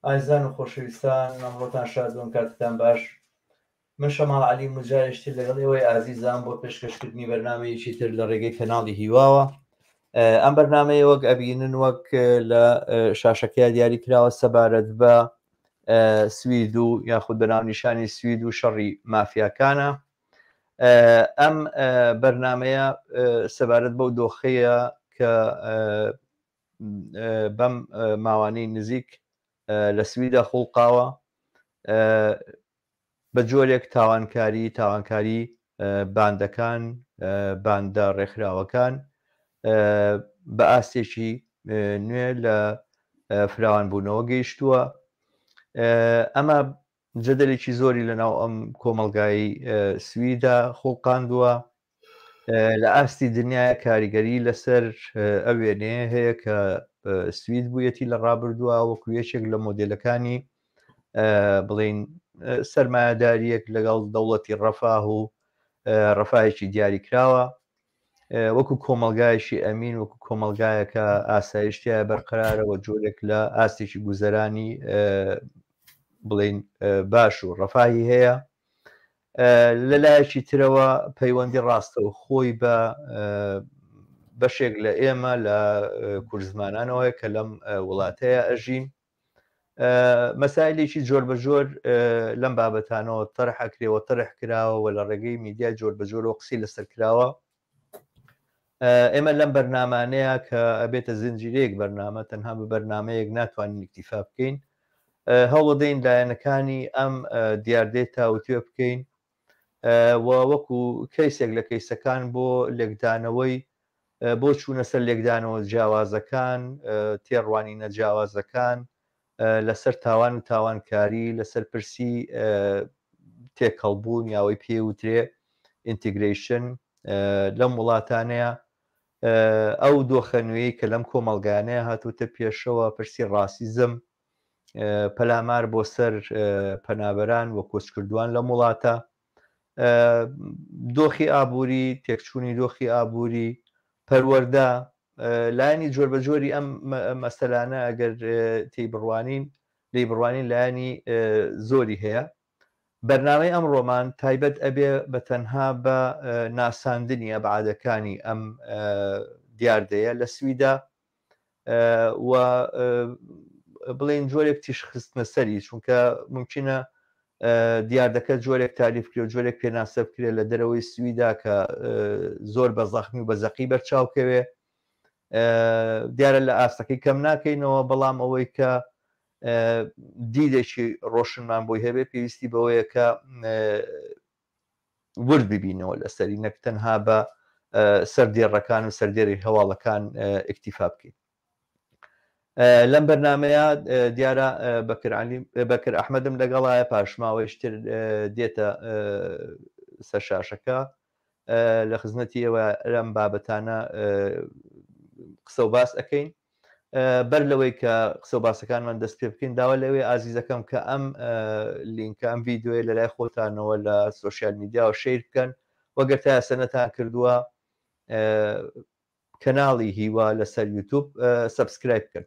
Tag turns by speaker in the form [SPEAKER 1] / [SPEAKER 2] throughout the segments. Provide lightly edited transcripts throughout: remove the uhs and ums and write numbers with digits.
[SPEAKER 1] ئازیزان و خۆشەویستان، ئەمڕۆتان شاد بم، کاتتان باش. من شەماڵ عەلی مجارێشتی لەگەڵ ئێوەی ئازیزان بۆ پێشکەشکردنی بەرنامەیەکی تر لە ڕێگەی کەناڵی هیواوە. ئەم بەرنامەیە وەک ئەبینن وەک لە شاشەکەی دیاری کراوە سەبارەت بە سوید و یاخود بەناونیشانی سوید و شەڕی مافیاکانە. ئەم بەرنامەیە سەبارەت بەو دۆخەیە کە بەم ماوانەی نزیک لە سویدا خوڵقاوە بە جۆرێک تاوانکاری باندەکان، باندە ڕێکخراوەکان بە ئاستێکی نوێ لە فراوانبوونەوە گەیشتووە. ئەمە جەدەلێکی زۆری لەناو ئەم کۆمەڵگایی سویدا خوڵقاندووە. لە ئاستی دنیای کاریگەری لەسەر ئەو وێنەیە هەیە کە سوید بوویەتی لە ڕابردووە وەکو یەکێک لە مۆدێلەکانی بڵین سەرمایەداریەک لەگەڵ دەوڵەتی ڕەفاه و ڕەفاهێکی دیاری کراوە، وەکو کۆمەلگایشی ئەمین، وەکو کۆمەلگایەکە ئاسایشتیە بەرقرارەوە، جۆرێک لە ئاستێکی گوزەرانی بڵین باش و ڕەفاهی هەیە. لەلایەکی ترەوە پەیوەندی ڕاستە و خۆی بە بەشێک لە ئێمە لە کورزمانانەوەی کە لەم وڵاتەیە ئەژین. مەسایلێکی جۆر بە جۆر لەم بابەتانەوە تەرحەکرێەوە، تەرح کراوە و لە ڕێگەی میدیای جۆر بە جۆرەوە قسەی لەسەر کراوە. ئێمە لەم بەرنامانەیە کە ئەبێتە زنجیرەیەک بەرنامە، تەنها بە بەرنامەیەک ناتوانین ئیکتیفا بکەین، هەوڵدەین لایەنەکانی ئەم دیاردەی تاوتوێ بکەین و وەکو کەیسێک لە کەیسەکان بۆ لێکدانەوەی بۆ چوونە سەر لێکدانەوە جیاوازەکان، تێڕوانینە جیاوازەکان لەسەر تاوان و تاوانکاری، لەسەر پرسی تێکەڵبوون یاوەی پێوترێ ئینتیگریشن لەم وڵاتانەیە. ئەو دۆخەنوێی کە لەم کۆمەڵگانەیە هاتووتە پێشەوە، پرسی ڕاسیزم، پەلامار بۆ سەر پەنابەران و کۆچکردووان لەم وڵاتە، دۆخی ئابووری، تێکچوونی دۆخی ئابووری، پەروەردە، لایەنی جۆر بە جۆری ئەم مەسەلانە ئەگەر تێی بڕوانین لایەنی زۆری هەیە. بەرنامەی ئەم ڕۆمان تایبەت ئەبێ بە تەنها بە ناساندنی ئەبعادەکانی ئەم دیاردەیە لە سویدا و بڵێن جۆرێک تیشخستنە سەری، چونکە ممکنە دیاردەکە جۆرێک تاریفکرێ و جۆرێک پێناسە بکرێ لە دەرەوەی سویدا کە زۆر بە زەخمی و بە زەقی بەرچاوکەوێ. دیارە لە ئاستەکەی کەم ناکەینەوە، بەڵام ئەوەی کە دیدێکی ڕۆشنمان بۆی هەبێ پێویستی بەوەیە کە ورد ببینەوە لەسەری، نەک تەنها بە سەردێڕەکان و سەردێری هەواڵەکان ئیکتیفا بکەین. لەم بەرنامەیە دیارە بەکر ئەحمەدم لەگەڵایە، پاشماوەیشتر دێتە سەر شاشەکە لە خزمەتی ئێوە لەم بابەتانە قسە و باس ئەەکەین. بەر لەوەی کە قسە و باسەکانمان دەست پێ بکەین، داوا لەوێ ئازیزەکەم کە ئەم لینکە ئەم ڤیددیۆی لە لای خۆتانەوە لە سۆشیال میدیاوە شەیر بکەن، وەگەر تا یاسەنەتان کردووە کەناڵی هیوا لەسەر یوتیوب سەبسکرایب بکەن.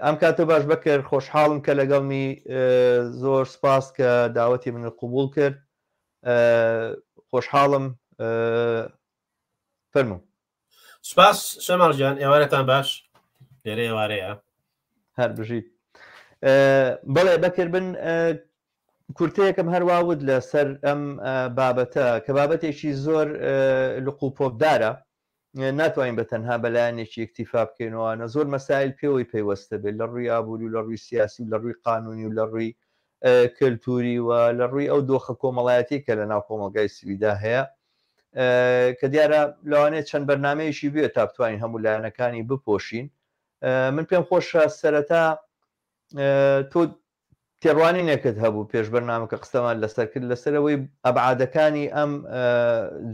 [SPEAKER 1] ئەم کاتە باش بەکرد، خۆشحاڵم کە لەگەڵمی، زۆر سپاس کە داوەتی من قبول کرد، خۆشحاڵم. فەرموو.
[SPEAKER 2] سپاس شەماڵجان، ئێوارەتان باش، لێرە ئێوارەیە
[SPEAKER 1] هەر بژیت. بەڵێ بەکردبن کورتەیەکم هەروەود لەسەر ئەم بابەتە کە بابەتێکی زۆر لقوپۆبدارە، ناتوانین بە تەنها بەلایەنێکی اکتیفا بکەینەوەوانە زۆر مەسایل پێوەی پێیوەستە بێت لە ڕووی ئابووری و لە ڕووی سیاسی و لە ڕووی قانونی و لە ڕووی کللتوری و لە ڕووی ئەو دۆخە کۆمەڵایەتی کە لە ناو کۆمەلگای سویدا هەیە کە دیارە لەوانێت چەند بەرنامەیەشی بێت تا بتوانین هەموو لایەنەکانی بپۆشین. من پێم خۆشە سەرەتا تۆ تێڕوانینێکت هەبوو پێش بەرنامەکە قسەمان لەسەر کرد لەسەرەوەی ئەبعادەکانی ئەم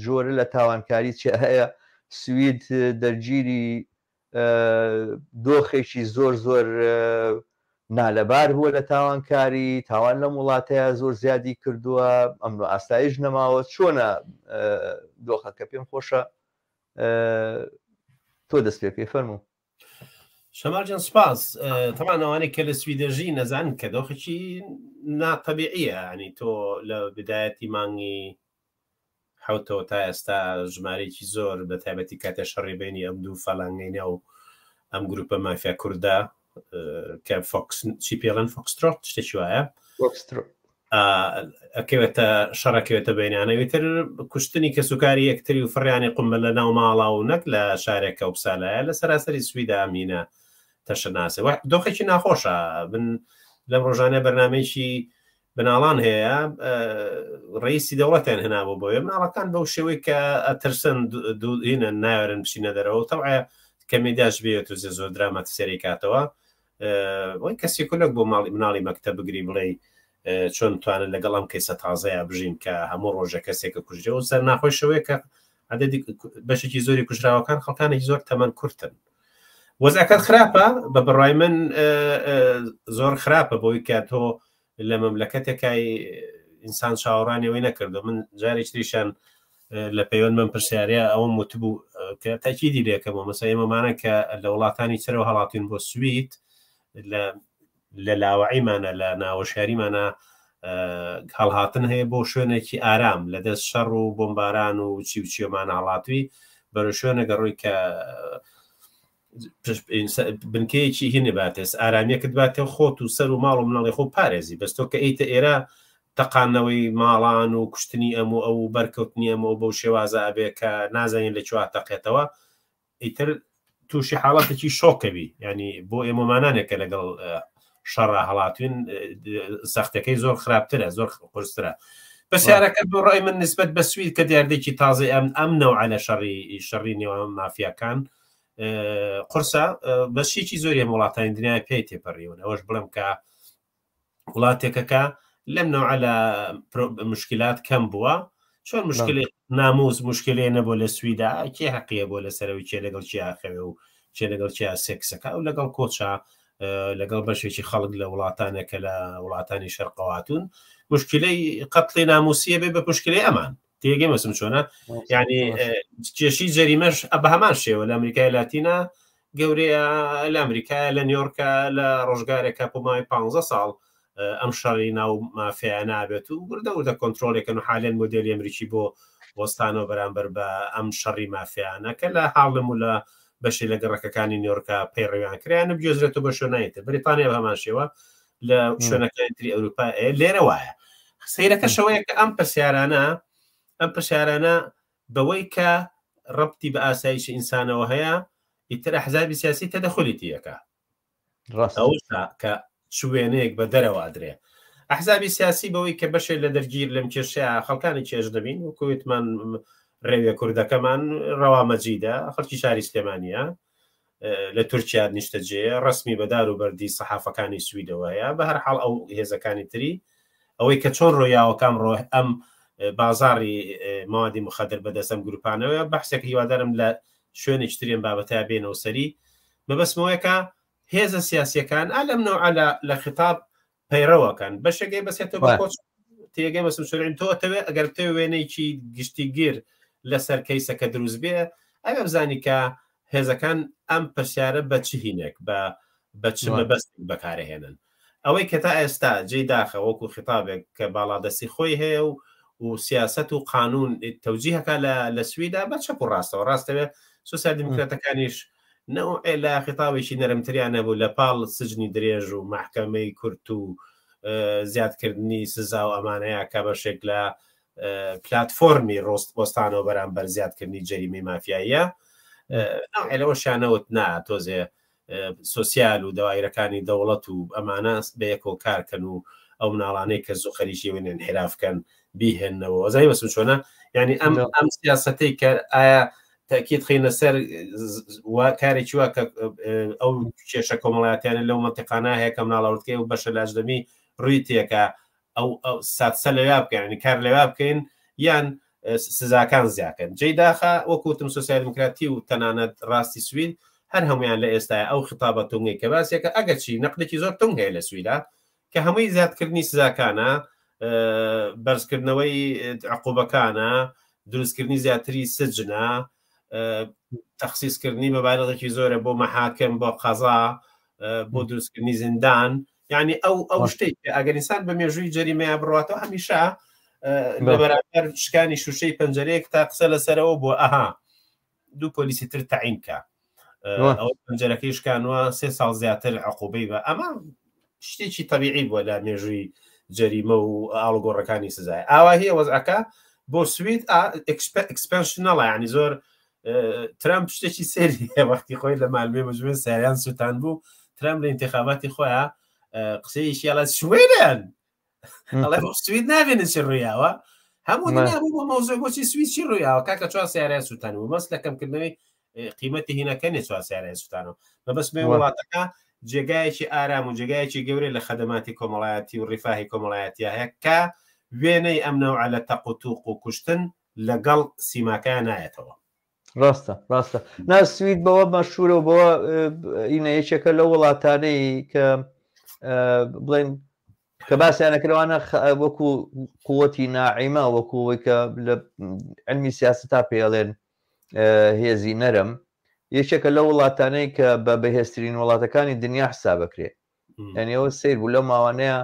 [SPEAKER 1] جۆرە لە تاوانکاری چ هەیە. سوید دەرگیری دۆخێکی زۆر زۆر نالەبار بووە لە تاوانکاری، تاوان لەم وڵاتەیە زۆر زیادی کردووە، ئەمن و ئاسایش نەماوە. چۆنە دۆخەکە؟ پێم خۆشە تۆ دەست پێ فەرموو.
[SPEAKER 2] شەماڵجان سپاس. طبعا ئەوانەی کە لە سویدەژی نەزان کە دۆخێکی ناتەبیعیە، ینی تۆ لە بدایەتی مانگی حوتەوە تا ئێستا ژمارەیەکی زۆر بە تایبەتی کاتە شەڕی بینی ئەم دوو فەڵانگەینە و ئەم گروپە مافیا کووردا کە چی پێڵەن فۆکسترۆت شتێکی وایە ئەکەوێتە شەڕەکەوێتە بینانەوێتتر کوشتنی کە سوکاری یەکتری و فڕیانی قمبە لە ناو ماڵا و نەک لە شارێکە و بسالایە لە سەراسەری سویدا ئەمینە تەشەناسە دۆخێکی ناخۆشە. بن لەم ڕۆژانە بەرنمەیەکی بناڵان هەیە ڕئیسی دەوڵەتیان هێنابوو بۆیە مناڵەکان بەو شێوەی کە ئەترسن دوینە ناوێرن بچینە دەرەوە تەوعە کەمێداش بێت و زۆر درامەت سەری کاتەوە وەی کەسی کولک بۆ مناڵی مەکتەب بگری بڵێ چۆن توانن لەگەڵ ئەم کەیسە تازەیە بژین کە هەموو ڕۆژە کەسێکە کوژرێ و سەر ناخۆشەوەی کە عەدەدی بەشێکی زۆری کوژراوەکان خەڵکانێکی زۆر تەمەن کورتن. وەزعەکەت خراپە بە بڕای من زۆر خراپە بۆی کە تۆ لە مەملەکەتێکای ئینسان چاوەڕانیەوەی نەکردو. من جارێک تریشان لە پەیوەند من پرسیارە ئەوم وتبوو کە تاکیدی لێکەمەوە مەسەی ئێمەمانە کە لە وڵاتانی چرەوە هەڵاتین بۆ سوید لە لاوەعیمانە لە ناوەشاریمانە هەڵهاتن هەیە بۆ شوێنێکی ئارام لە دەست شەڕ و بۆمباران و چی و چیۆمانە هەڵاتوی بەرە شوێنەگە ڕووی کە بنکەیەکی هینێ باتێس ئارامیەکت باتێ خۆت و سەر و ماڵ و مناڵی خۆ پارێزی بەستۆ کە ئیتە ئێرە تەقانەوەی ماڵان و کوشتنی ئەم و ئەو بەرکەوتنی ئەمەوە بەو شێوازە ئەبێ کە نازانین لە چوار تەقێتەوە ئیتر تووشی حاڵەتێکی شۆکەبی ینی بۆ ئێمەمانانێکە لەگەڵ شەڕە هەڵاتوین سەختەکەی زۆر خراپترە زۆر قرسترە. بەسیارەکە بۆ ڕای من نسبەت بە سوید کە دیاردێکی تازی ئەم نەوعە لە شەڕی نێوە مافیاکان قورسە بەشێکی زۆری وڵاتانی دنیای پێی تێپەڕیون. ئەوەش بڵم کە وڵاتێکەکە لەم نەوعە لە مشکلات کەم بووە. چۆن مشکلی ناموس مشکلێ نەبوو لە سویدا کێ حەقیە بۆ لەسەرەوەی چێ لەگەڵ چیاخەوێ و چێ لەگەڵ چیا سێکسەکە و لەگەڵ کۆچە لەگەڵ بەشێکی خەڵک لە وڵاتانێکە لە وڵاتانی شەرقەواتون مشکلەی قەتڵی ناموسیە بێ بە مشکلەی ئەمان تێگەی مەسم چۆنە یعنی کێشی جەریمەش بە هەمان شێوە لە ئەمریکای لاتینە گەورەیە لە ئەمریکا لە نیویۆرکە لە ڕۆژگارێکە پۆمای 15 ساڵ ئەم شەڕی ناو مافیا نابێت و وردە کۆنتترۆلێکن و حالێن مۆدلی ئەمریکی بۆ وەستانەوە بەرامبەر بە ئەم شەڕی مافیانە کە لە حاڵم و لە بەشی لە گەڕەکەەکانی نیویۆرکە پەیڕێویان کریانە بگوێزرێتەوە بە شوێنایەتە بریتانیا بە هەمان شێوە لە شوێنەکانی تری ئەوروپا لێرە وایە. سەیرەکە شەوەیە کە ئەم پرسیارانە بەوەی کە ڕەبتی بە ئاسایشی ئینسانەوە هەیە ئیتر ئەحزابی سیاسی تەدەخولیتیەکە ئەوشتا کە شوێنەیەک بە دەرەوادرێ ئەحزابی سیاسی بەوەی کە بەشێک لە دەرگیر لەم کێشەیە خەڵکانی چێژ دەبین وکوێتمان ڕێوێ کوردەکەمان ڕەوامەجیدە خەڵکی شاری سلێمانیە لە تورکیا نیشتەجێ ڕسمی بەدار و بەردی سەحافەکانی سویدەوەیە بە هەر حاڵ ئەو هێزەکانی تری ئەوەی کە چۆن ڕۆیاوەکەم ڕۆ ئەم بازاری مادی مخدر بەدەستم گروپانەوە بەحسێک هیوادارم لە شوێنێک ترێن بابەتە بێنەوە سەری مەبەستمەوەیەکە هێزە سیاسیەکان ئالەم نەوعە لە خطاب پەیڕەوەکان بەشێگەی بەسێتەوە بە کۆچ تێگەی مەسم شوێن تۆتەوێ ئەگەر تێ وێنەیەکی گشتی گیر لەسەر کەیسەکە دروست بێ ئەوێ بزانی کە هێزەکان ئەم پرسیارە بە چ هینێک بە چ مەبەست بەکارهێنن ئەوەی کە تا ئێستا جێی داخە وەکو خطابێک کە باڵادەستی خۆی هەیە و سیاست و قانون تەوجیهەکە لە سویدا بە چەپ و ڕاستەوە ڕاستەوێ سوسیال دیموکراتەکانیش نەوعێ لە خطابێکی نەرمتریان نەبوو لە پاڵ سجنی درێژ و محکەمەی کورت و زیادکردنی سزا و ئەمانەیە کە بەشێک لە پلاتفۆرمی ڕۆستانەوە بەرامبەر زیادکردنی جەریمەی مافیاییە ناوعی لەوەشیانەوت نا تۆزێ سوسیال و دەوایرەکانی دەوڵەت و ئەمانە بەیەکەوە کارکەن و ئەو مناڵانەی کە زۆ خەریکی وێنێن حرافکەن بیهێنەوە وەزای بەسم چۆنە ینی ئەم سیاسەتەی کە ئایا تاکیت خینە سەر کارێکی وا کە ئەو کێشە کۆمەڵایەتیانە لەو منتیقانە هەیە کە مناڵەوردکەی و بەشە لاژدەمی ڕووی تێکە ئەو ساتسە لەوا بکەن کار لەوا بکەین یان سزاکان زیاکەن جێی داخە وەکوتم سۆسیال دموکراتی و تەنانەت ڕاستی سوید هەر هەمویان لە ئێستا ئەو خطابە تونگی کە باسێکە ئەگەر چی نەقلێکی زۆر تونگ هەیە لە سویدا کە هەمووی زیادکردنی سزاکانە بەرزکردنەوەی عقوبەکانە دروستکردنی زیاتری سجنە تەخسیسکردنی بەبارەڵێکی زۆرە بۆ مەحاکم بۆ قەزا بۆ دروستکردنی زیندان یعنی ئەو شتێک ئەگەر ئینسان بە مێژووی جەریمەیە بڕاتەوە هەمیشە لە بەرامبەر شکانی شوشەی پەنجەرەیەک تا قسە لەسەرەوە بۆ ئەها دوو پۆلیسی تر تەعین کە ئەو پەنجەرەکەی شکانوە 3 ساڵ زیاتر عقوبەی بە ئەمە شتێکی تەبیعی بووە لە مێژووی جەریمە و ئاڵگۆڕەکانی سزای ئاوا هەیە وەزعەکە بۆ سوید ئەکسپەنشنەڵە ینی زۆر ترامپ شتێکی سێری وەختی خۆی لە مالمێ مەجموعە ساریان سووتان بوو ترامپ لە ئینتیخاباتی خۆیان قسەیشی ئەڵە شوێنن ئەڵێ بۆ سوید نابێنن چی ڕوویاوە هەموو دنیا بوو بۆ مەوزوع بۆچی سوید چی ڕوویاوە کاکە 4 سیارەیە سووتان و مەس لە کەمکردنەوەی قیمەتی هینەکە نێ 4 سیارەیە سووتانەوە بەبەست بێ وڵاتەکە جێگایەکی ئارام و جێگایەکی گەورەی لە خەدەماتی کۆمەڵایەتی و ڕیفاهی کۆمەڵایەتیە هەیە کە وێنەی ئەم نەوعە لە تەق و تووق و کوشتن لەگەڵ سیماکەیان نایەتەوە
[SPEAKER 1] ڕاستە نا سوید بەوە مەشهورە و بەوە ئینە یەکێکە لە وڵاتانەی کە بڵێن کە باسییانەکەوانە وەکو قووەتی ناعیمە وەکوەوەی کە لە علمی سیاستا پێڵێن هێزی نەرم یەکێکە لە وڵاتانەی کە بە بەهێزترین وڵاتەکانی دنیا حساب بکرێت یعنی ئەوە سیر بوو لە ماوانەیە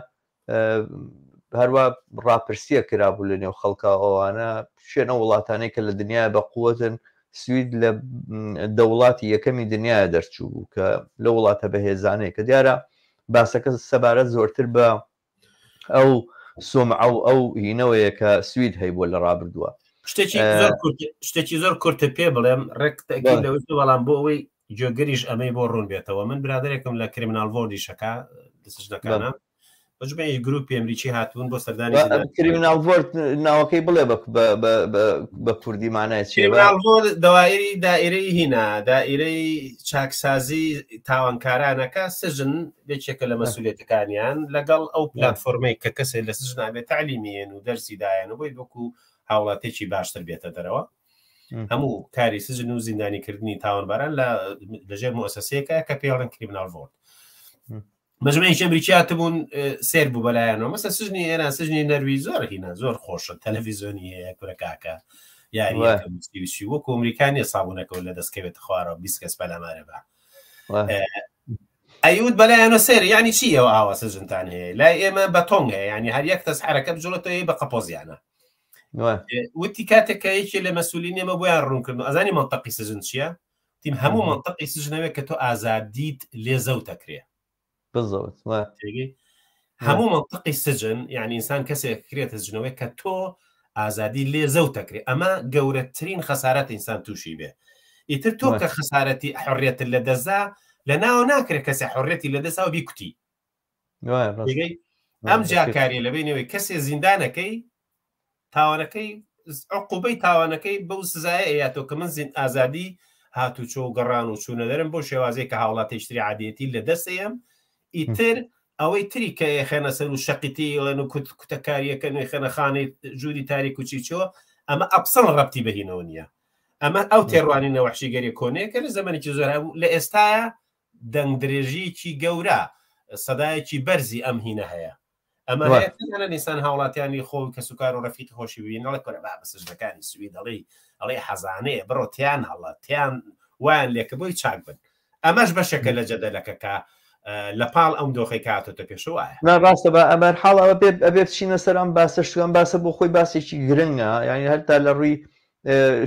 [SPEAKER 1] هەروە ڕاپرسیە کرابوو لە نێو خەڵکە ئەوانە شوێنە وڵاتانەی کە لە دنیای بە قووەتن سوید لە دەوڵاتی یەکەمی دنیاە دەرچوو بوو کە لە وڵاتە بەهێزانەیە کە دیارە باسەکە سەبارەت زۆرتر بە ئەو سۆمع ئەو هینەوەیە کە سوید هەیبووە لە ڕابردووە
[SPEAKER 2] شتێکی زۆر کورتە پێ بڵێم ڕێک لەوەی بەڵام بۆ ئەوەی جۆگەریش ئەمەی بۆ ڕوون بێتەوە من برادێکم لە کریمینال ڤۆردی شەکە دەسژنەکانە بەژمەی گروپی ئەمریکی هاتوون بۆ سەردانی
[SPEAKER 1] کریمینال ڤۆرد ناوەکەی بڵێ بە کوردی مانای چێ
[SPEAKER 2] دەوایری دائیرەی هینا دائیرەی چاکسازی تاوانکارانەکە سژن یەکێکە لە مەسئولیەتەکانیان لەگەڵ ئەو پلاتفۆرمەی کە کەسێک لە سژن نابێت تعلیمیێن و دەرسی دایەن و بۆی وەکو هاوڵاتێکی باشتر بێتە دەرەوە هەموو کاری سژن و زیندانیکردنی تاوانباران لەژێر مؤسسەیەکە کە پێڵێن کریمینال ڤۆرد مەجموعەیەکی ئەمریکیات بوون سێر بوو بەلایەنەوە مەسە سژنی ئێران سژنی نەروی زۆر هینە زۆر خۆشە تەلەڤیزۆنی هەیە کورە کاکە یاریویشی وەکو ئەمریکانی سابوونەکەەوە لە دەستکەوێتە خوارەوە 20 کەس بەلامارە بە ئەیود بەلایەنە سێر ینی چی ئەوە ئاوا سژنتان هەیە لای ئێمە بە تۆنگ هەیە ینی هەر یەک کەس حرەکە بجوڵێتەوە بە قەپۆزیانە وتی کاتێکە یەکێ لە مەسئولین ئێمە بۆیان ڕوونکردن ئەزانی منتەقی سژن چییە؟ تیم هەموو منتەقی سژنەوەی کە تۆ ئازادیت لێزەوتەکرێ هەموو منتەقی سجن یعنی ئینسان کەسێک کرێتە سژنەوەی کە تۆ ئازادی لێزەوتەکرێ ئەمە گەورەترین خەسارەت ئینسان تووشی بێ ئیتر تۆ کە خەسارەتی حڕێت لە دەزا لە ناوە ناکرێت کەسێ حڕێتی لە دەسا و بیکوتی ئەم جاکاریە لە بینەوەی کەسێ زیندانەکەی تاوانەکەی عقوبەی تاوانەکەی بەو سزایە ئەیاتۆ کە من ئازادی هاتوچۆ و گەڕان و چوونە دەرم بۆ شێوازەیە کە هاوڵاتیشتری عادەتی لە دەستەیەم ئیتر ئەوەی تری کە خێنە سەر و شەقیتی لەن و کوتەکاریەکە نوێ خێنەخانەی ژووری تاریک و چیچەوە ئەمە ئەپسەڵ ڕەبتی بەهینەوە نییە ئەمە ئەو تێڕوانینە وەحشی گەری کۆنەیە لە زەمانێکی زۆر هەبوو لە ئێستاە دەنگ درێژیکی گەورە سەدایەکی بەرزی ئەم هینە هەیە ئەمە نیسان هاوڵاتیانی خۆ کە سوکار و ڕەفیقی خۆشی ببینەوە کۆرە با بەسژنەکانی سوی ئەڵێ حەزانەیە بڕۆتیان هەڵەتیان وایان لێکە بۆی چاک بن ئەمەش بەشەکە لە جەدەلەکەکە لە پاڵ ئەم دۆخی کاتۆتە پێشەوەە
[SPEAKER 1] ڕاستە بە ئەمەر حاڵ ئەوە ئەبێ بچینە سەر ئەم باسە شوان باسە بۆ خۆی باسێکی گرنگە یعنی هەرتا لە ڕووی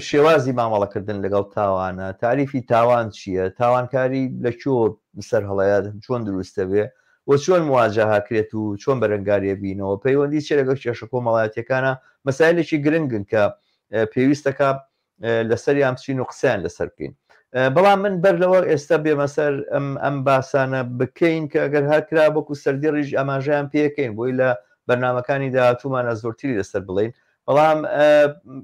[SPEAKER 1] شێوازی مامەڵەکردن لەگەڵ تاوانە تعریفی تاوان چییە تاوانکاری لەکوێ سەر هەڵەیە چۆن دروستە بێ و چۆن مواجهاکرێت و چۆن بەرەنگاریە بینەوە پەیوەندی چێ لەگەڵ کێشە کۆمەڵایەتیەکانە مەسایلێکی گرنگن کە پێویستەکە لەسەر یان بچین و قسەیان لەسەر بکەین بەڵام من بەر لەوە ئێستا بێمە سەر ئەم باسانە بکەین کە ئەگەر هەرکرا بۆکو سەردی ڕیژ ئەماژیان پێکەین بۆی لە بەرنمەکانی داهاتوومانە زۆرتری لەسەر بڵین. بەڵام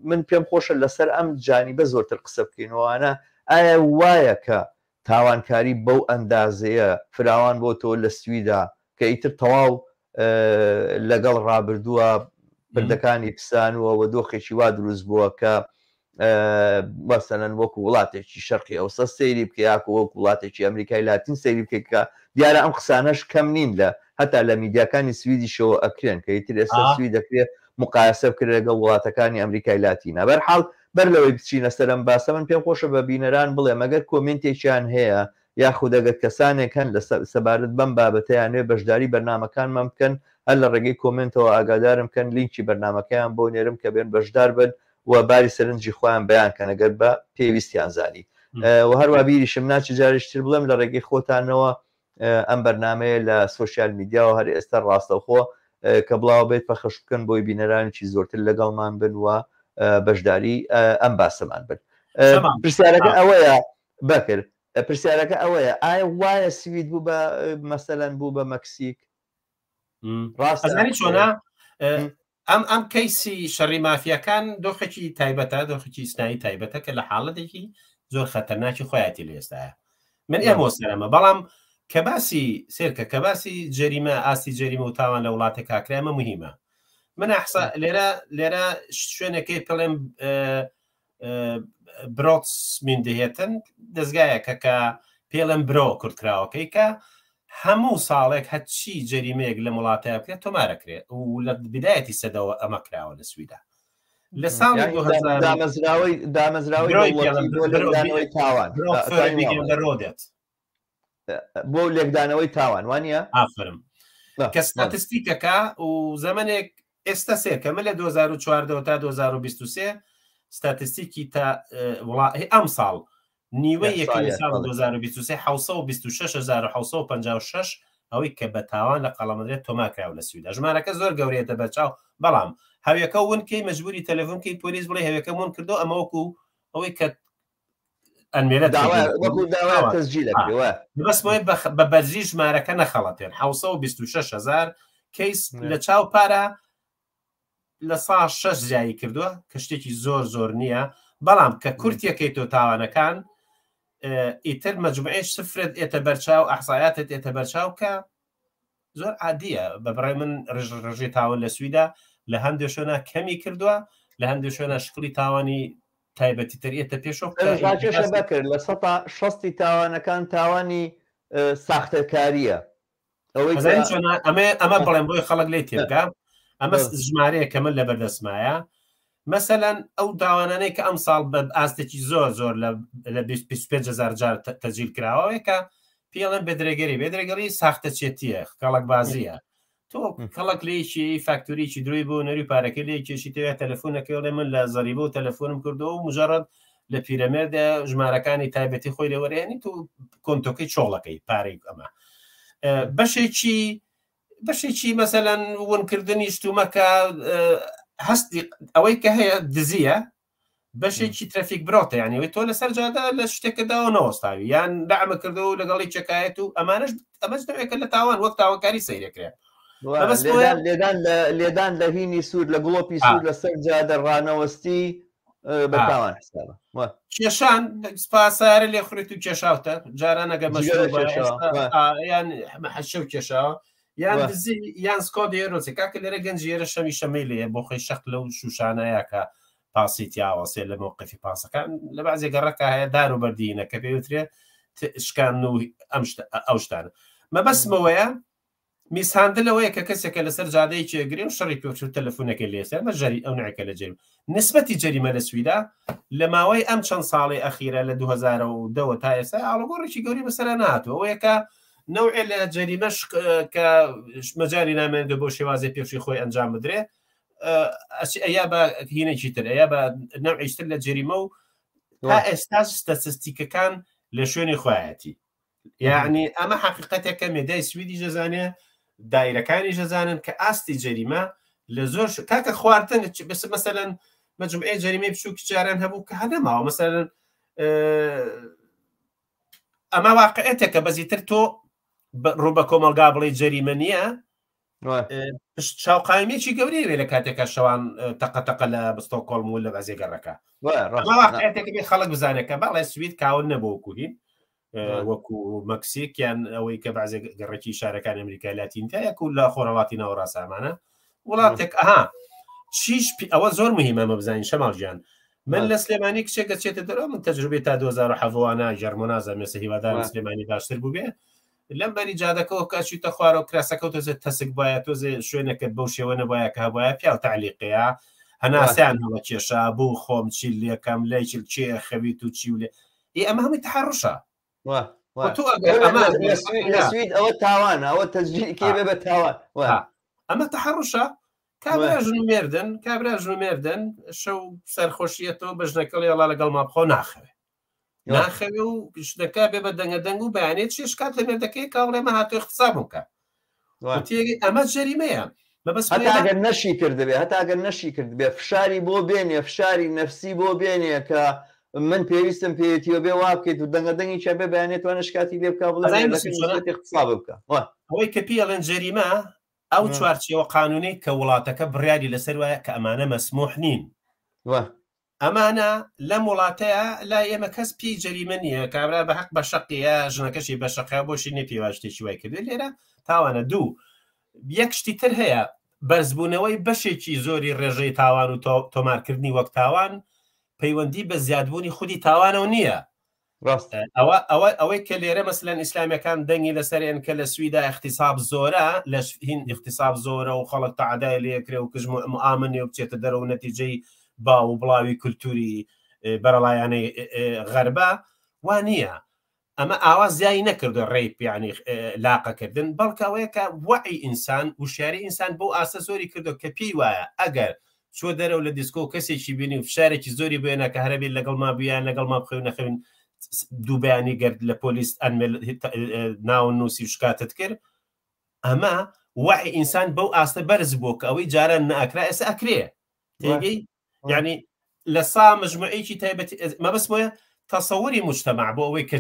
[SPEAKER 1] من پێم خۆشە لەسەر ئەم جانیبە زۆرتر قسە بکەینەوەوانە ئایا وایە کە تاوانکاری بەو ئەندازەیە فراوان بۆ تۆ لە سویدا کە ئیتر تەواو لەگەڵ ڕابردووە پردەکانی پسانوە و دۆخێکی وا دروست بووە کە مەسەلەن وەکو وڵاتێکی شەرقی ئەوسە سەیری بکە یاکو وەکو وڵاتێکی ئەمریکای لاتین سەیری بکەیت دیارە ئەم قسانەش کەم نین لە هەتا لە میدیاکانی سویدیشەوە ئەکرێن کە ئیتر ئێستا سوید دەکرێت مقایسە بکرێت لەگەڵ وڵاتەکانی ئەمریکای لاتینە. بەرحاڵ بەر لەوەی بچینە سەرم باسە من پێم خۆشە بە بینەران بڵێ مەگەر کۆمنتێکیان هەیە یاخود ئەگەر کەسانێک هەن لە سەبارەت بەم بابەتەیانێ بەشداری بەرنمەکانمان بکەن هەر لە ڕێگەی کۆمنتەوە ئاگادارم کەن لینکی بەرنمەکەیان بۆ نێرم کە بێن بەشدار بن و باری سەرنجی خۆیان بەیان کەن ئەگەر بە پێویستیان زانی. و هەروە بیریشم ناچ جاریشتر بڵێم لە ڕێگەی خۆتانەوە ئەم بەرنمەیە لە سوۆسیال میدیاوە هەر ئێستا ڕاستەوخۆ کە بڵاو بێت پەخش بکەن بۆی بینەرانێکی زۆرتر لەگەڵمان بن و بەشداری ئەم باسەمان بن. پرسیارەکە ئەوەیە بەکرد پرسیارەکە ئەوەیە ئایا وایە سوید بوو بە مەسەلەن بوو بە مەکسیک
[SPEAKER 2] ڕاستانی چۆنا ئەم کەیسی شەڕی مافیەکان دۆخێکی تایبەتە دۆخێکی ئیسنایی تایبەتە کە لە حاڵەتێکی زۆر خەتەرناکی خۆیاتی لە ئێستاە من ئێمە سەرمە بەڵام کە باسی سێرکە کە باسی جەریمە ئاستی جەریمە و تاوان لە وڵاتێک کاکرامە مهمە. من ئەحسا لێرە شوێنەکەی پڵێم برۆتس من دەهێتن دەستگایەکە کە پێڵم برۆ کورتکراوەکەی کە هەموو ساڵێک هەچی جەریمەیەک لە وڵاتەیە بکرێت تۆمارەکرێت و لە بدایەتی سەدەوە ئەمە کراوە لە سویدا لە ساڵی
[SPEAKER 1] دامەزراوەی تاوان
[SPEAKER 2] ڕۆدێت
[SPEAKER 1] بۆ لێکدانەوەی تاوان وانە
[SPEAKER 2] ئافرم کە ستاتستیکەکە و زەمانێک ئێستا سێکە من لە 2014 تا 2023 ستاتستیکی تا ئەم ساڵ نیوەی یەکەمی ساڵ 2023 726,756 ئەوەی کە بە تاوان لە قەڵەمەندرێت تۆماکراوە لە سویدا. ژمارەکە زۆر گەورێتە بەرچاو بەڵام هەویەکە ونکەی مەجبوری تەلەفۆنکەی پۆلیس بڵێ هەویەکە ون کردو ئەمە وەکو ئەوەی کە ئەنمێرە بەسمەوەی بە بەرزی ژمارەکە نەخەڵەتێن 726,000 کەیس لە چاو پارە لە سا 6 جایی کردووە کە شتێکی زۆر نییە بەڵام کە کورتیەکەی تۆ تاوانەکان ئیتر مەجموعەیەش سفرت ئێتە بەرچاو ئەحسایاتت ئێتە بەرچاو کە زۆر عادیە بە بڕێ من ڕژی تاوان لە سویدا لە هەندێک شوێنە کەمی کردووە لە هەندێک شوێنە شکلی تاوانی تایبەتی تر ئێتە پێشۆ
[SPEAKER 1] بکرد لە 160 تاوانەکان تاوانی ساختەکاریە
[SPEAKER 2] ئەمە بڵێن بۆی خەڵک لی تێگا ئەمە ژمارەیە کە من لە بەردەسمایە مەسەلەن ئەو داوانانەی کە ئەم ساڵ بە ئاستێکی زۆر لە 25,000 جار تەجیل کراوەیە کە پێڵێن بێدرێگەری ساختە چێتیە کەڵک بازیە تۆ کەڵک لێکی فاکتوریکی دروی بۆ نەروی پارەکە لێ کێشی تەوێ تەلەفۆنەکەڵێ من لە زەریبە و تەلەفۆنم کردەوە و مجرد لە پیرەمێردە ژمارەکانی تایبەتی خۆی لێوەرێنی تو کۆنتۆکەی چۆڵەکەی پارەی ئەمە بەشێکی مەسەلەن ونکردنی شتومەکە هەستی ئەوەی کە هەیە دزیە بەشێکی ترافیک برۆتە یانیەوەی تۆ لەسەر جادا لە شتێکەداوە نەوەستاوی یان دامە کردەوە و لەگەڵی چەکایەت و ئەمانش دەوێتکە لە تاوان وەک تاوانکاری سەیرەکرێت
[SPEAKER 1] لێدان لە هینی سوود لە گڵۆپی سوود لەسەر جادە ڕانەوەستی بەتاوان حسابە
[SPEAKER 2] کێشان سپاسارە لێ خوێت و کێشاوتە جاران ئەگە یان حەشە و کێشاوە یان دزی یان سکۆدی ڕۆچی کاکە لێرە گەنجێرە شەمی شەمەی لێ بۆ خۆی شەق لەو شوشانەیە کە پاسی تیاوەسێ لە مووقفی پاسەکان لە بازێ گەڕەکە هەیە دار و بەردینە کە پێوترێ شکان و ئەو شتانە مەبەسمەوەیە میساندلەوەیە کە کەسێکە لەسەر جادەی چێگرێ و شەڕی پێ تەلەفۆنەکەی لێسەر مە ژەری ئەو نعکە لە جێم نسبەتی جەریمە لە سویدا لە ماوەی ئەم چەند ساڵی ئەخیرە لە 2010 تا ئێستا ئاڵگۆڕێکی گەوری بەسەر ناتوە ئەوەیەکە نەوعێ لە جەریمەش کە مەجاری نامێنێت بۆ شێوازی پێشی خۆی ئەنجام بدرێ ئەیا بە هینێکی تر ئەیا بە نەوعیشتر لە جەریمە و تا ئێستا ستاتستیکەکان لە شوێنی خۆیەتی یعنی ئەمە حقیقەتێکە مێدای سویدی جەزانێ دایرەکانی ژەزانن کە ئاستی جەریمە لە زۆر کاکە خواردن مەسەلەن مەجموعەیە جەریمەی بچووکی جاران هەبوو کە هەنەماوە مەسەلەن ئەمە واقعێتێکە بەزیتر تۆ ڕوو بە کۆمەلگا بڵێ جەریمە نییە چاوقایمێکی گەورەی وێ لە کاتێکە شەوان تەقەتەقە لە بستۆکۆڵم و لە بەزێگەڕەکە واقعێتێک بێ خەڵک بزانێکە بەڵێ سوید کاون نەبووکوهین وەکو مەکسیکیان ئەوەی کە بەزێ گەڕێکی شارەکان ئەمریکای لاتینتایەک و لە خۆرەڵاتی ناوەڕاستامانە وڵاتێک ئەها چیش ئەوە زۆر مهمە مە بزانین شەماڵ من لە سلێمانی کچێک گەچێتە دەرەوە من تەجروبێت تا 2007وانە ژەرمۆنازە مێسە هیوادار سلێمانی باشتر بوو بێ لەم بەری جادەکەەوە کاچیتە خوارە و کراسەکە تۆزێ تەسک باە تۆزێ شوێنەکەت بەو شێوە نەبایە کە هەبایە پیا و تعلیقەیە هەناسیان هەڵە کێشا بوو خۆم چی لێکەم لای چێ خەویت و چی و لێ ئەمە هەمووی تحڕشە
[SPEAKER 1] سوید ئەوە تاوان ئەوە تەزجیلکێ بێ بە تاوان
[SPEAKER 2] ئەمە تحڕشە کابرا ژن مێردن کابرا ژن مێردن شەو سەرخۆشیەتەوە بەژنەکەڵی ئەڵا لەگەڵ ماپخۆ ناخەوێ ناخەوێ و شتەکە بێ بە دەنگە دەنگ و بەیانێت چێشکات لە مێردەکەی کاڵێمە هاتو اختصاب بکە ئەمە جەریمەیە
[SPEAKER 1] هەتاگەر نەشی کردبێ هەتاگەر نەشی کردبێ فشاری بۆ بێنێ فشاری نەفسی بۆ بێنێ کە من پێویستم پێێتیۆ بێ وا بکەیت و دەنگە دەنگی چا بێ بەیانێتوانە شکاتی لێ بکە بڵێ اختصاب بکە
[SPEAKER 2] ئەوەی کە پیاڵێن جەریمە ئەو چوارچێوە قانونی کە وڵاتەکە بڕیاری لەسەر وایە کە ئەمانە مەسموح نین ئەمانە لەم وڵاتەیە لا ئێمە کەس پێی جەریمە نییە کابرا بە حەق بە شەقیە ژنەکەشی بە شەقیا بۆشی نێ پێوا شتێکی وای کردێت لێرە تاوانە دوو یەک شتی تر هەیە بەرزبوونەوەی بەشێکی زۆری ڕێژەی تاوان و تۆمارکردنی وەک تاوان پەیوەندی بە زیادبوونی خودی تاوانەوە نییە ئەوەی کە لێرە مەسلەن ئیسلامیەکان دەنگی لەسەرێن کە لە سویدا اختصاب زۆرە لە هین اختصاب زۆرە و خەڵک تەعادای لێکرێ و کژم ئامنێ و بچێتە دەرە و نەتیجەی با و بڵاوی کولتوری بەرەڵایانەی غەربە وان نییە ئەمە ئاواز زیایی نەکردو ڕێی پیانی لاقەکردن بەڵکەوەیە کە وعی ئینسان وشیاری ئینسان بۆ ئاسە زۆری کردو کە پێی وایە ئەگەر چۆ دەرەو لە دیسکۆ کەسێکی بینی و فشارێکی زۆری بێنە کە هەرەبێت لەگەڵ ما بیان لەگەڵ ما بخەوێ نەخەوین دوو بەیانی گرت لە پۆلیس ناو نووسی و شکاتت کرد ئەمە وعی ئینسان بەو ئاستە بەرز بوو کە ئەوەی جاران نەئەکرا ئێستا ئەکرێ تێگەی یعنی لە سا مجموعەیەکی تایبەتی مەبەست بۆیە تەسەوری مجتەمع بۆ ئەوەی کە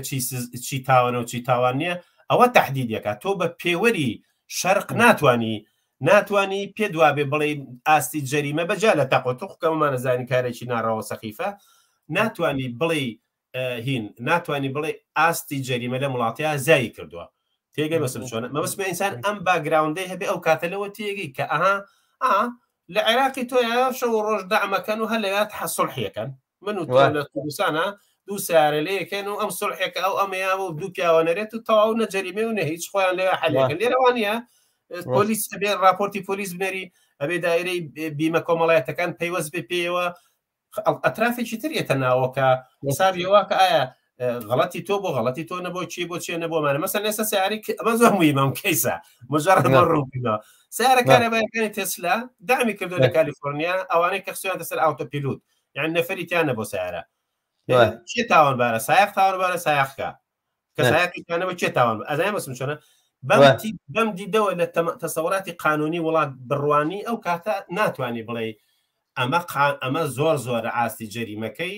[SPEAKER 2] چی تاوانە و چی تاوان نییە ئەوە تەحدیدەکە تۆ بە پێوەری شەرق ناتوانی پێ دوابێ بڵێ ئاستی جەریمە بەجا لە تاقۆ توخکەمەمانە زانی کارێکی ناڕەوە سەخیفە ناتوانی بڵێ هین ناتوانانی بڵێ ئاستی جەریمە لە وڵاتەیە زایی کردووە تێگەی مەسم چۆنە مەبەست ئینسان ئەم باگراوندەی هەبێ ئەو کاتەلەوە تێگەی کە ئەها لە عێراقی تۆیە شەو ڕۆژ دەعمەکەن و هەلەیات حەسڵحیەکەن من و تۆ لە کوردستانە دوو سیارە لەیەکەن و ئەم سڵحێکە ئەو ئەمەیە و دوو پیاوەنەرێت و تەواو نەجەریمە و نە هیچ خۆیان لێ حەلەکەن لێرەوانە پۆلیس ئەبێ راپۆرتی پۆلیس بنەری ئەبێ دایرەی بیمە کۆمەڵایەتەکان پەیوەست بێ پێوە ئەترافێکی ترێتە ناوەکە ساویەوە کە ئایا غەڵەتی تۆ بۆ غەڵەتی تۆ نەبۆ چی بۆ چێ نەبۆمانە مەسەن ئێستا سیاری ئەمە زۆر مویمەم کەیسە مجرد ڕووبینەوە سیارە کارەبایەکانی تێسلا دامی کردو لە کالیفۆرنیا ئەوانەی کە خسویان دەسەر ئاوتۆپیلوت یعنی نەفەریتیانە بۆ سیارە چێ تاوانبارە سایق تاوانبارە سایقکە کە سایقیانەوە چێ تاوان ئەزای مەسم چۆنە بەم دیدەوە لە تەسەوراتی قانونی وڵات بڕوانی ئەو کاتە ناتوانانی بڵێ ئەمە زۆرە ئاستی جەریمەکەی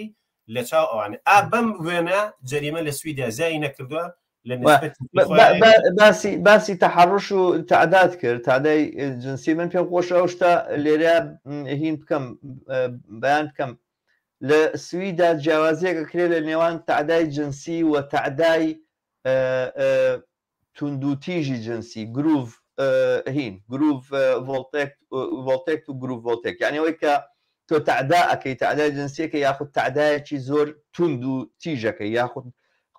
[SPEAKER 2] لە چاو ئەوانە بەم وێنە جەریمە لە سویدیا زیایی نەکردووە لە
[SPEAKER 1] باسی تەحڕش و تعداد کرد تادای جنسی من پێم خۆشە ئەو شتە لێرە هین بکەم بەیان بکەم لە سویدا جیاوازیەکە کرێ لە نێوان تعدای جنسی و تعدای توندوتیژی جنسی گروڤ هین گروڤ ڤۆڵتێک و گروڤ ڤۆڵتێک یعنی ئەوەی کە تۆ تعدا ئەەکەی تعدای جنسیەکە یاخود تعدایەکی زۆر تند و تیژەکەی یاخود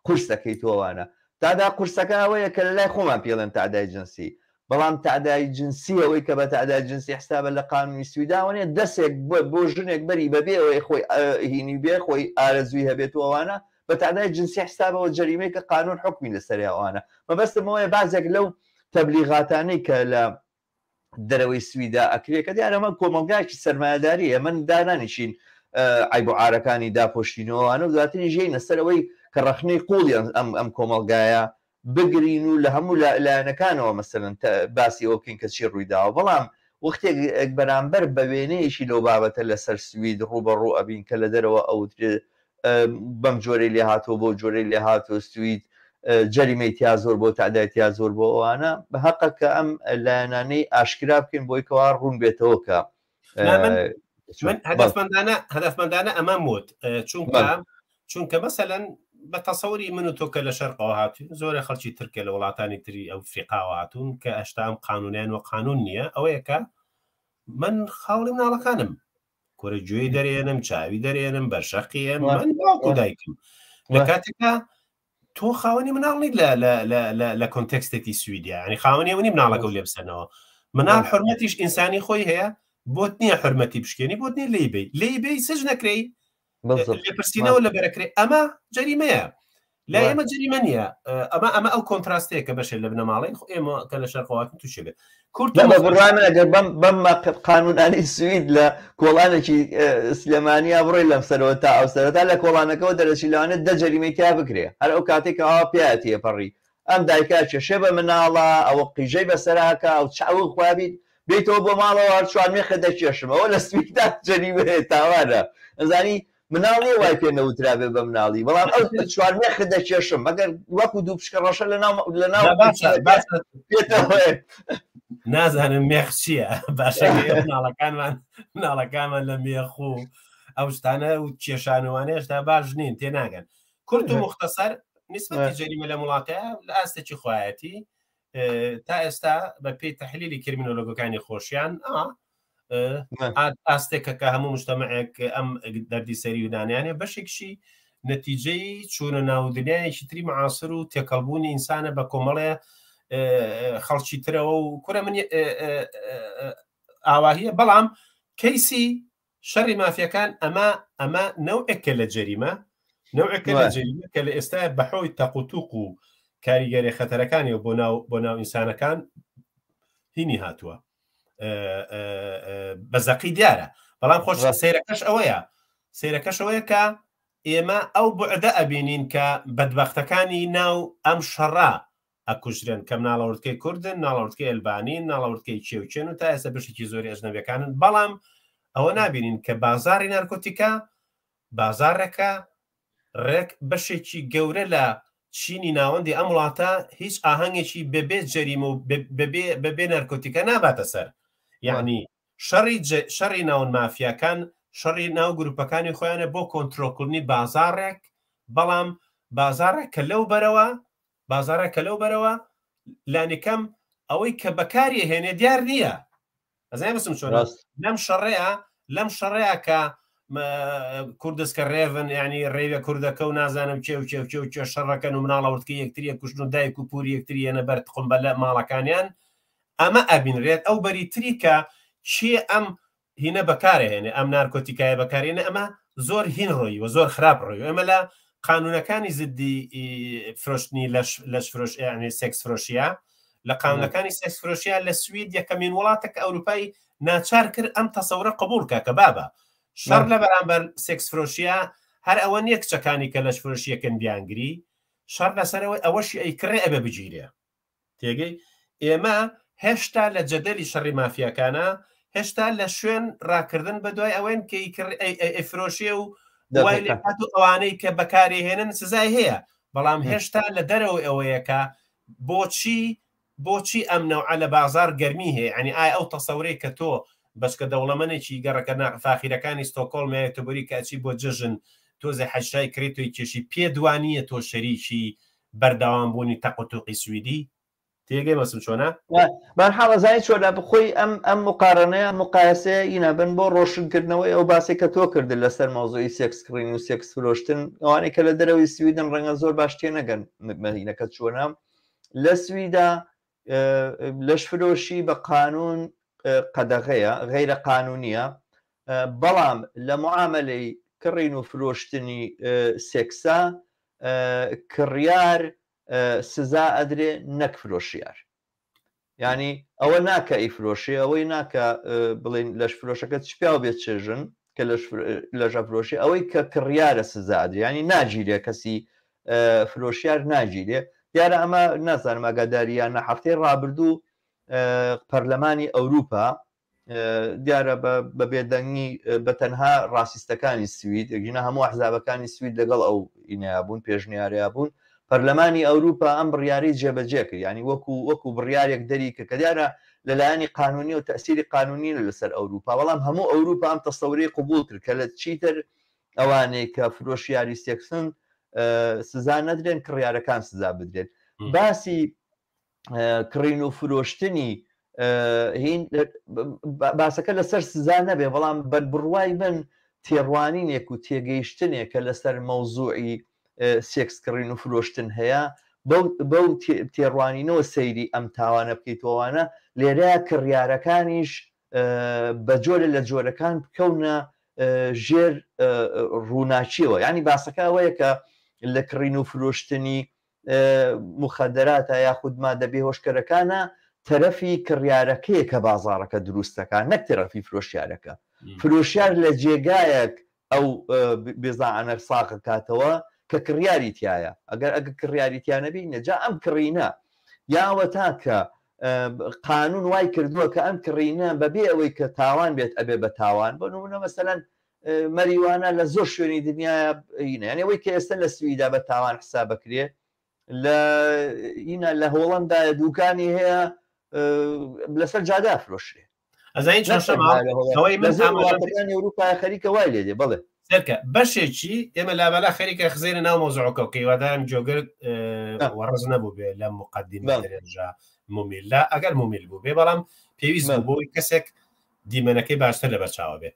[SPEAKER 1] قورسەکەی تۆوانە تادا قورسەکە ئەوەیە کە لە لای خۆمان پێڵێن تعدای جنسی بەڵام تعدای جنسی ئەوەی کە بە تعدای جنسی حسابە لە قانونی سویداوانێ دەستێک بۆ ژنێک بەری بەبێ ئەوەی خۆی هینی بێ خۆی ئارەزوی هەبێت ئەوانە بە تعدای جنسی حسابەوە جەریمەی کە قانون حکمی لەسەر ئەوانە مەبەستمەوەی بازێک لەو تەبلیغاتانەی کە لە دەرەوەی سویدا ئەکرێکە دیارەمە کۆمەلگایکی سەرمایه‌داریە من دانانیشین عیب و عارەکانی داپۆشتینەوەوانە و دواتری ژێینە سەرەوەی کە ڕەخنەی قوڵی ئەم کۆمەلگایە بگرین و لە هەموو لایەنەکانەوە مەسەلەن باسی ئەو بکەین کە چی ڕوویداوە بەڵام وەختێک بەرامبەر بە وێنەیەشی لەو بابەتە لەسەر سوید ڕوبەڕوو ئەبین کە لە دەرەوە ئەوترێ بەم جۆرەی لێ هاتۆ بۆ جۆرەی لێ هاتۆ سوید جەریمەی تیا زۆر بۆ تعدای تیا زۆر بۆ ئەوانە بە حەقە کە ئەم لایەنانەی ئاشکرا بکەین بۆی کەوا ڕوون بێتەوە کە
[SPEAKER 2] من هەدەفمەندانە ئەمەم وت چونکە مەسەلەن بە تەسەوری من و تۆ کە لە شەرقەوە هاتوین زۆرە خەڵکی ترکە لە وڵاتانی تری ئەو فریقاوە هاتوون کە ئەشتام قانونیان وە قانون نییە ئەوەیە کە من خاوڵی مناڵەکانم کۆرەگوێی دەرێنم چاوی دەرێنم بەرشەقیم من باوکو دایکم لە کاتێکا تۆ خاوەنی مناڵنیت لە کۆنتێکستێکی سویدیا ینی خاوەنی منی مناڵەکە و لێ بسەنەوە مناڵ حرمەتیش ئینسانی خۆی هەیە بۆت نییە حرمەتی بشکێنی بۆت نیە لێبەی سژ نەکرێی لێپرسینەوە لە بەرەکرێ ئەمە جەریمەیە لا ئێمە جەریمە نییە ئەمە ئەو کۆنتراستەیە کە بەشێ لە بنەماڵی ئێمە کە لە شەرقەوەکە تووشێ بێت
[SPEAKER 1] بڕامە ئەگەر بەم قانونانی سوید لە کۆڵانێکی سلێمانیا بڕۆی لەم سەرەوە تا ئەو سەرەتا لە کۆڵانەکەەوە دەرەچی لەوانێت دە جەریمەی تیا بکرێ هەر ئەو کاتێک ئەوە پیاەتی پەڕی ئەم دایکا کێشێ بە مناڵە ئەوە قیژەی بەسەراکە ئەو چاوی خوابیت بێتەوە بۆ ماڵەوە چوارمێخە دەکێشمەوە لە سویدا جەریمە تاوانە ئەزانی مناڵی وای پێ نەوترابێ بە مناڵی بەڵام ئەو چوارمێخە دەکێشم مەگەر وەکو دوو پشکە ڕەشە لەناو
[SPEAKER 2] نازانم مێخ چییە باشە مناڵەکانمان لە مێخ و ئەو شتانە و کێشانوانێشتا باش نین تێناگەن کورت و مختصەر نسبەتی جەریمە لە وڵاتەیە لە ئاستێکی خوایەتی تا ئێستا بە پێی تەحلیلی کرمینۆلۆگەکانی خۆشیان ئاستێکە کە هەموو مجتەمەعێک ئەم دەردی سەری ودانیانێ بەشێکشی نەتیجەی چوونە ناودنیایەکی تری معاسر و تێکەڵبوونی ئینسانە بە کۆمەڵەیە خەڵکی ترەوە و کورە من ئاواهیە بەڵام کەیسی شەڕی مافیەکان ئەمە نەوعێکە لە جەریمە نەوعێکە لە جەریمە کە لە ئێستا بەحۆی تەقوتوق و کاریگەری خەتەرەکانی و بۆ ناو ئینسانەکان هینی هاتووە بەزەقی دیارە بەڵام خۆش سەیرەکەش ئەوەیە کە ئێمە ئەو بوعدە ئەبینین کە بەدبەختەکانی ناو ئەم شەڕا ئەکوژرێن کەم ناڵەوردکەی کوردن ناڵەوردکەی ئەلبانین ناڵەوردکەی چێوچێن و تا ئێستا بەشێکی زۆری ئەژنەبیەکانن بەڵام ئەوە نابینین کە بازاری نارکۆتیکا بازارێکە ڕێک بەشێکی گەورە لە چینی ناوەندی ئەم وڵاتە هیچ ئاهەنگێکی بەبێ جەریمە و بەبێ نارکۆتیکە ناباتە سەر یعنی شەڕی ناون مافیاکان شەڕی ناو گروپەکانی خۆیانە بۆ کۆنتترۆلکردنی بازارێک بەڵام بازارێک کە لەو بەرەوە لانیکەم ئەوەی کە بەکاری هێنێ دیار نییە ئەزای بسم چۆن لەم شەڕەیە کە کوردستکە ڕێڤن ینی ڕێوە کوردەکە و نازانم چێ شەڕەکەن و مناڵەوردکە یەکتریە کوشتن و دایک و پوری یەکتریەنە بەر قمبە لە ماڵەکانیان ئەمە ئەبینرێت ئەو بەریتری کە چێ ئەم هینە بەکارهێنێ ئەم نارکۆتیکایە بەکارێنە ئەمە زۆر هین ڕۆی و زۆر خراپ ڕۆی ئەمە لە قانونەکانی زدی فرۆشتنی لەش فرۆش ینی سێکس فرۆشیە لە قانونەکانی سێکس فرۆشیە لە سوید یەکەمین وڵاتێک ئەوروپای ناچار کرد ئەم تەسەورە قبولکە کە بابە شەڕ لە بەرامبەر سێکس فرۆشیە هەر ئەوە نیە کچەکانی کە لەش فرۆشیەکەن بیانگری شەڕ لەسەرەوەی ئەوەشی ئەیکڕێ ئەبێ بگیرێ تێگەی ئێمە هێشتا لە جەدەلی شەڕی مافیەکانە هێشتا لە شوێن ڕاکردن بە دوای ئەوەن کە ئەیفرۆشیە و دوای لێهات و ئەوانەی کە بەکاری هێنن سزای هەیە بەڵام هێشتا لە دەرەوە ئەوەیەکە بۆچی ئەم نەوعە لە بازار گەرمی هەیە ینی ئایا ئەو تەسەورەی کە تۆ بەشکە دەوڵەمەنێکی گەڕەکە فاخیرەکانی ستۆکۆڵمە تۆبووری کاچی بۆ جژن تۆزە حەشای کرێتەوەی کێشی پێدوانیە تۆ شەریکی بەردەوام بوونی تەقوتوقی سویدی تێگەی مەسم چۆنە
[SPEAKER 1] بەرحاڵەزای چۆدا بخۆی ئەم مقارنەیە مقایسەیە ئینە بن بۆ ڕۆشنکردنەوەی ئەو باسی کە تۆ کردن لەسەر مۆزۆی سێکسکرین و سێکس فرۆشتن ئەوانەی کە لە دەرەوەی سویدن ڕەنگە زۆر باش تێ نەگەن مەدینەکە چۆنە لە سویدا لەش فرۆشی بە قانون قەدەغەیە غەیرە قانونیە بەڵام لە معاملەی کڕین و فرۆشتنی سێکسا کڕیار سزا ئەدرێ نەک فرۆشیار ینی ئەوە ناکە ئیفرۆشی ئەوەی ناکە بڵێن لەش فرۆشەکەت چپیا و بێت چێژن کە لەژە فرۆشی ئەوەی کە کڕیارە سزا ئەدرێ ینی ناگیرێ کەسی فرۆشیار ناگیرێ دیارە ئەمە نازانم ئاگاداریان نە هەفتەی ڕابردوو پەرلەمانی ئەوروپا دیارە بە بێدەنگی بە تەنها ڕاستیستەکانی سوید یەکجینە هەموو ئەحزابەکانی سوید لەگەڵ ئەو ئینەیە بوون پێشنیارەیە بوون پەرلەمانی ئەوروپا ئەم بڕیارەی جێبەجێ کرد، ینی وەکو بڕیارێک دەریکە کە دیارە لەلایەنی قانونی و تەسیری قانونی لەسەر ئەوروپا، بەڵام هەموو ئەوروپا ئەم تەسەوری قبول کرد کە لە چیتر ئەوانەی کە فرۆشیاری سێکسن سزا نەدرێن، کڕیارەکان سزا بدرێن. باسی کڕین و فرۆشتنی باسەکە لەسەر سزا نەبێ، بەڵام بەربڕوای من تێڕوانینێک و تێگەیشتنێک کە لەسەر مەوزوعی سێکس کڕین و فرۆشتن هەیە، بەو تێڕوانینەوە سەیری ئەم تاوانە بکەیتەوەوانە لێرە کڕیارەکانیش بە جۆرە لە جۆرەکان بکەونە ژێر ڕووناچیەوە. ینی باسەکە ئەوەیە کە لە کڕین و فرۆشتنی مخەدەراتە یاخود مادەبێ هۆشکەرەکانە تەرەفی کڕیارەکەیە کە بازاڕەکە دروستەکان، نەک تەرەفی فرۆشیارەکە. فرۆشیار لە جێگایەک ئەو بێزانە ساق کاتەوە کە کڕیاری تایە، ئەگەر کڕیاری تیانەبی نەجا ئەم کڕینە یاوە تاکە قانون وای کردووە کە ئەم کڕینە بەبێ ئەوەی کە تاوان بێت ئەبێ بە تاوان. بۆ نمونە مەسەلەن مەریوانە لە زۆر شوێنی دنیاە یعنی ئەوەی کە ئێستا لە سویدا بە تاوان حساب بکرێ، لە هۆڵەندا دوکانی هەیە لەسەر جادا فرۆشرێ. ئەوروپای خەریکە وای لێدێ بڵێ
[SPEAKER 2] سەرکە بەشێکی ئێمە لابەلا خەریکە خزێنە ناو مۆزوعەکە و کەیوادارم جۆگرت وەڕز نەبوو بێ لە مقدمە درێژە مومیل لا ئەگەر مومیل بوو بێ، بەڵام پێویست بۆی کەسێک دیمەنەکەی باشتر لە بەرچاوە بێ.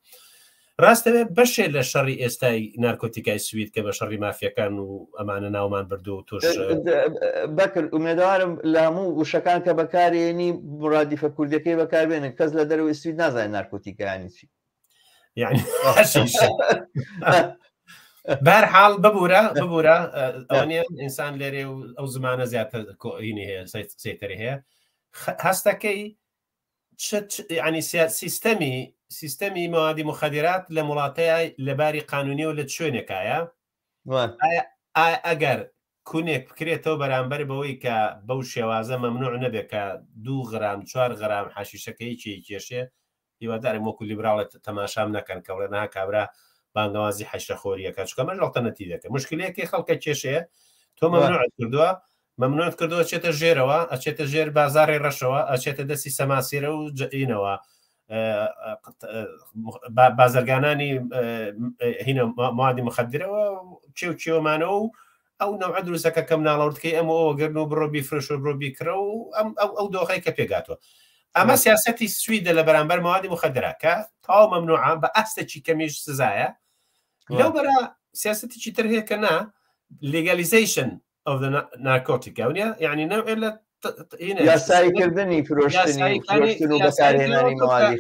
[SPEAKER 2] ڕاستەوێ بەشێ لە شەڕی ئێستای نارکۆتیکای سوید کە بە شەڕی مافیەکان و ئەمانە ناومان بردو و توش
[SPEAKER 1] بەکرد ئومێدەوارم لە هەموو وشەکان کە بەکارێنی مرادیفە کوردەکەی بەکاربێنن کەس لە دەرەوەی سوید نازانێت نارکۆتیکایانی چی،
[SPEAKER 2] یعنی بەرحاڵ ببوورە ئەوانە ئینسان لێرێ و ئەو زمانە زیاتر کۆینی هەیە سێتەری هەیە. هەستەکەی ینی سیستەمی موادی مخەدرات لە وڵاتەیە لەباری قانونی و لە شوێنێکایە ئەگەر کونێک بکرێتەوە بەرامبەر بەوەی کە بەو شێوازە مەمنوع نەبێت کە 2 غرام 4 غرام حەشیشەکەی کێشێ، هیوادارم وەکو لیبراڵێت تەماشام نەکەن کە وڵێ نها کابرا بانگەوازی حەشرەخۆریەکە، چکە مەش ئەڵتەرنەتیڤ دەکە مشکلەیەکی خەڵکە کێشەیە تۆ مەمنوعت کردووە، مەمنوعت کردووە چێتە ژێرەوە، ئەچێتە ژێر بازاڕی ڕەشەوە، ئەچێتە دەستی سەماسیرە و جئینەوە بازرگانانی هینە موادی مخەدرەوە کێومانەوە و ئەو نەوع دروستەکە کەم ناڵەوردکەی ئەمەوە گەرن و بڕۆبی فرۆش و بڕۆبی کرە و ئەو دۆخەی کە پێگاتوە. ئەمە سیاسەتی سویدە لە بەرامبەر موادی مخەدرەکە تاو مەمنوعە بە ئەستێکی کەمیش سزایە. لەو بەرە سیاسەتێکی تر هەیە کە نا legalization of the narcotic ونیا یعنی نوع لە
[SPEAKER 1] یاساییکردنی فرۆشتنی و بەکارهێنانی موادی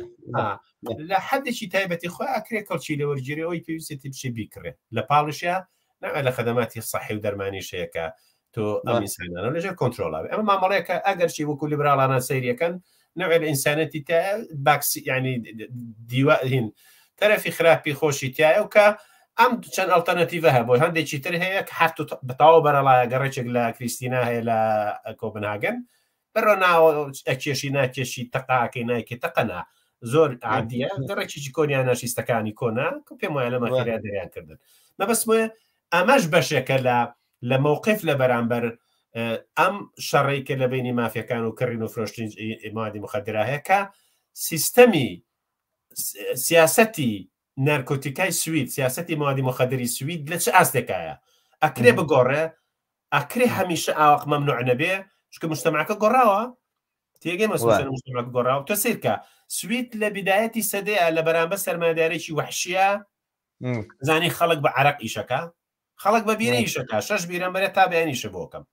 [SPEAKER 2] لە حدێکی تایبەتی خۆ ئەکرێ کەڵکی لە وەرگیری ئەوی پێویستی بچێ بیکڕێ لە پاڵشە نوع لە خەدەماتی صحی و دەرمانیشەیەکە تۆ ئەم ئینسانانە لەژێر کۆنتترۆڵا بێ. ئەمە مامەڵەیەکە ئەگەرچی وەکو لیبراڵانە سەیریەکەن نوع لە ئینسانەتی تا باکسی ینی دیوە هین تەرەفی خراپی خۆشی تایە و کە ئەم چەند ئەڵتەرنەتیڤە هەیە بۆی هەندێکی تر هەیە کە هەفتو بەتاوە بەرەڵایە گەڕێکێک لە کریستینا هەیە لە کۆپنهاگن بەڕۆ ناوە ئەکێشی ناکێشی تەقاکەی نایکێ تەقەنا زۆر عادیە گەڕێکێکی کۆنیان ناشیستەکانی کۆنا پێم وایە لە مەخێرا دەریان کردن. مەبەستمە ئەمەش بەشێکە لە مووقف لە بەرامبەر ئەم شەڕێکە لە بینی مافیەکان و کڕین و فرۆشتنی موادی مخەدرە هەیە کە سیستەمی سیاسەتی نارکۆتیکای سوید سیاسەتی موادی مخەدری سوید لە چه ئاستێکایە ئەکرێ بگۆڕێ ئەکرێ هەمیشە ئاوەق مەمنوع نەبێ چکە مجتەماعەکە گۆڕاوە تێگەی مەسئولە مجتەماعەکە گۆڕاوە تۆ سیرکە سوید لە بیدایەتی سەدەیە لە بەرامبەر سەرمایه‌دارێکی وەحشیە زانی خەڵک بە عەرەق ئیشەکە خەڵک بە بیرە ئیشەکە 6 بیرەمبەرە تا بەیانیشە بۆکەم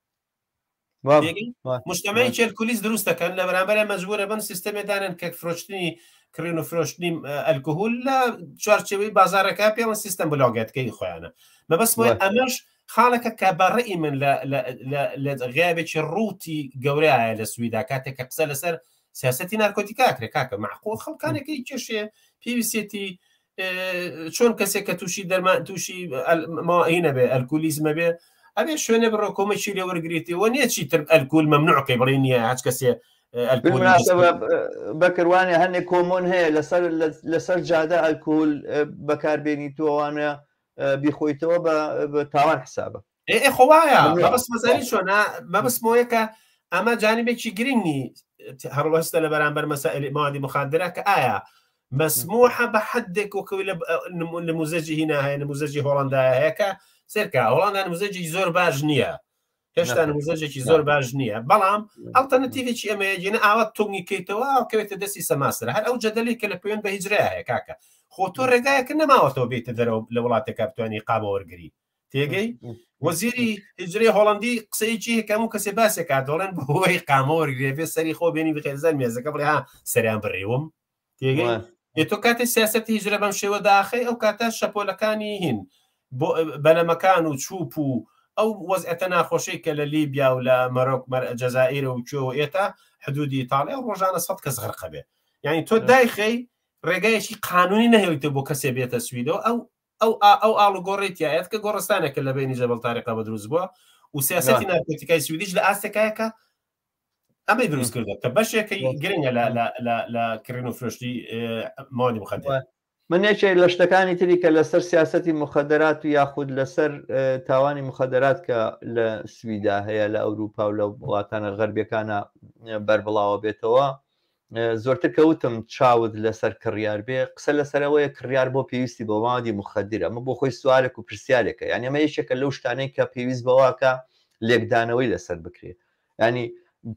[SPEAKER 2] مجتەمەی چێلکولیس دروست دەکەن لە بەرامبەر مەجبورە بن سیستەمێدانن کە فرۆشتنی کڕین و فرۆشتنی ئەلکۆهۆل لە چوارچێوەی بازارەکە پێڵەن سیستەم بڵاگەتکەی خۆیانە. مەبەستمە ئەمەش خاڵەکە کە بەڕێی من لە غیابێکی ڕووتی گەورەیە لە سویدا کاتێک کە قسە لەسەر سیاسەتی نارکۆتیکاکرێ کاکە معقول خەڵکانێکی کێشێ پێویستێتی چۆن کەسێک کە تووشی دەرمان تووشی هینە بێ ئەلکولیزمە بێ ئەبێ شوێنە بڕۆ کۆمەچی لێ وەرگریتەوە نییە چی تر ئەلکول مەمنوعکەی بڵێ نییە هەچ کەسێ
[SPEAKER 1] بەکردوانێ هەندێک کۆمۆن هەیە لەسەر جادە ئەلکۆل بەکاربێنی تۆوانە بیخۆیتەوە بە تاوان حسابە
[SPEAKER 2] خۆوایە بەبست مەزانی چۆنا مەبستمەوەیەکە ئەمە جانبێکی گرنگی هەڕوەستە لە بەرامبەر مەسائل موادی مخدرە کە ئایا مسموحە بە حدێک وەکەوی لە نموزەجی هینا هەیە نموزەجی هۆڵندایە هەیەکە سێرکە هۆڵندا نموزەجی زۆر باش نییە هێشتا نموزەجێکی زۆر باش نییە بەڵام ئەڵتەرنەتیڤێکی ئەمەیە جێنە ئاوات تۆنگی کەیتەوە ئەوکەوێتە دەستی سەماسترە هەر ئەو جەدەلی کە لە پەیوەند بە هیجرە هەیە کاکە خۆ تۆ ڕێگایەکە نەماوەتەوە بێتە دەرەوە لە وڵاتێکا بتوانانی قامە وەرگری تێگەی وەزیری هیجرەی هۆڵندی قسەیەکی هەموو کەسێ باسێکا دەڵێن بۆی قامە وەرگرێ بێ سەری خۆ بێنی بخێزان مێزەکە بڵێ ها سەریان بڕێوم تێگەی تۆ کاتێک سیاسەتی هیجرە بەم شێوە داخی ئەو کاتە شەپۆلەکانی هین بەلەمەکان و چوپ و ئەو وەزعەتە ناخۆشەی کە لە لیبیا و لە مەرۆک جەزائیر و کوێوە ئێتا حدودی ئیتاڵیا و ڕۆژانە 100 کەس غەرقە بێ یعنی تۆ دایخەی ڕێگایەکی قانونی نەهێویتە بۆ کەسێ بێتە سویدەوە ئەو ئاڵوگۆڕێتیایەت کە گۆڕستانێکە لە بینی جەبەڵ تاریقا بە دروست بووە و سیاسەتی نارکۆتیکای سویدیش لە ئاستێکایەکە ئەمەی دروست کردە کە بەشێکی گرنگە لە کڕین و فرۆشتی موادی مخدر
[SPEAKER 1] من یەکێک لە شتەکانی تری کە لەسەر سیاسەتی مخدرات و یاخود لەسەر تاوانی مخدرات کە لە سویدا هەیە لە ئەوروپا و لە وڵاتانە غەربیەکانە بەربڵاوە بێتەوە زۆرتر کەوتم چاوت لەسەر کڕیار بێ قسە لەسەرەوەی کڕیار بۆ پێویستی بۆ مادی مخدر ئەمە بۆ خۆی سوالێک و پرسیارێکە یعنی ئەمە یەکێکە لەو شتانەی کە پێویست بەواکە لێکدانەوەی لەسەر بکرێت ینی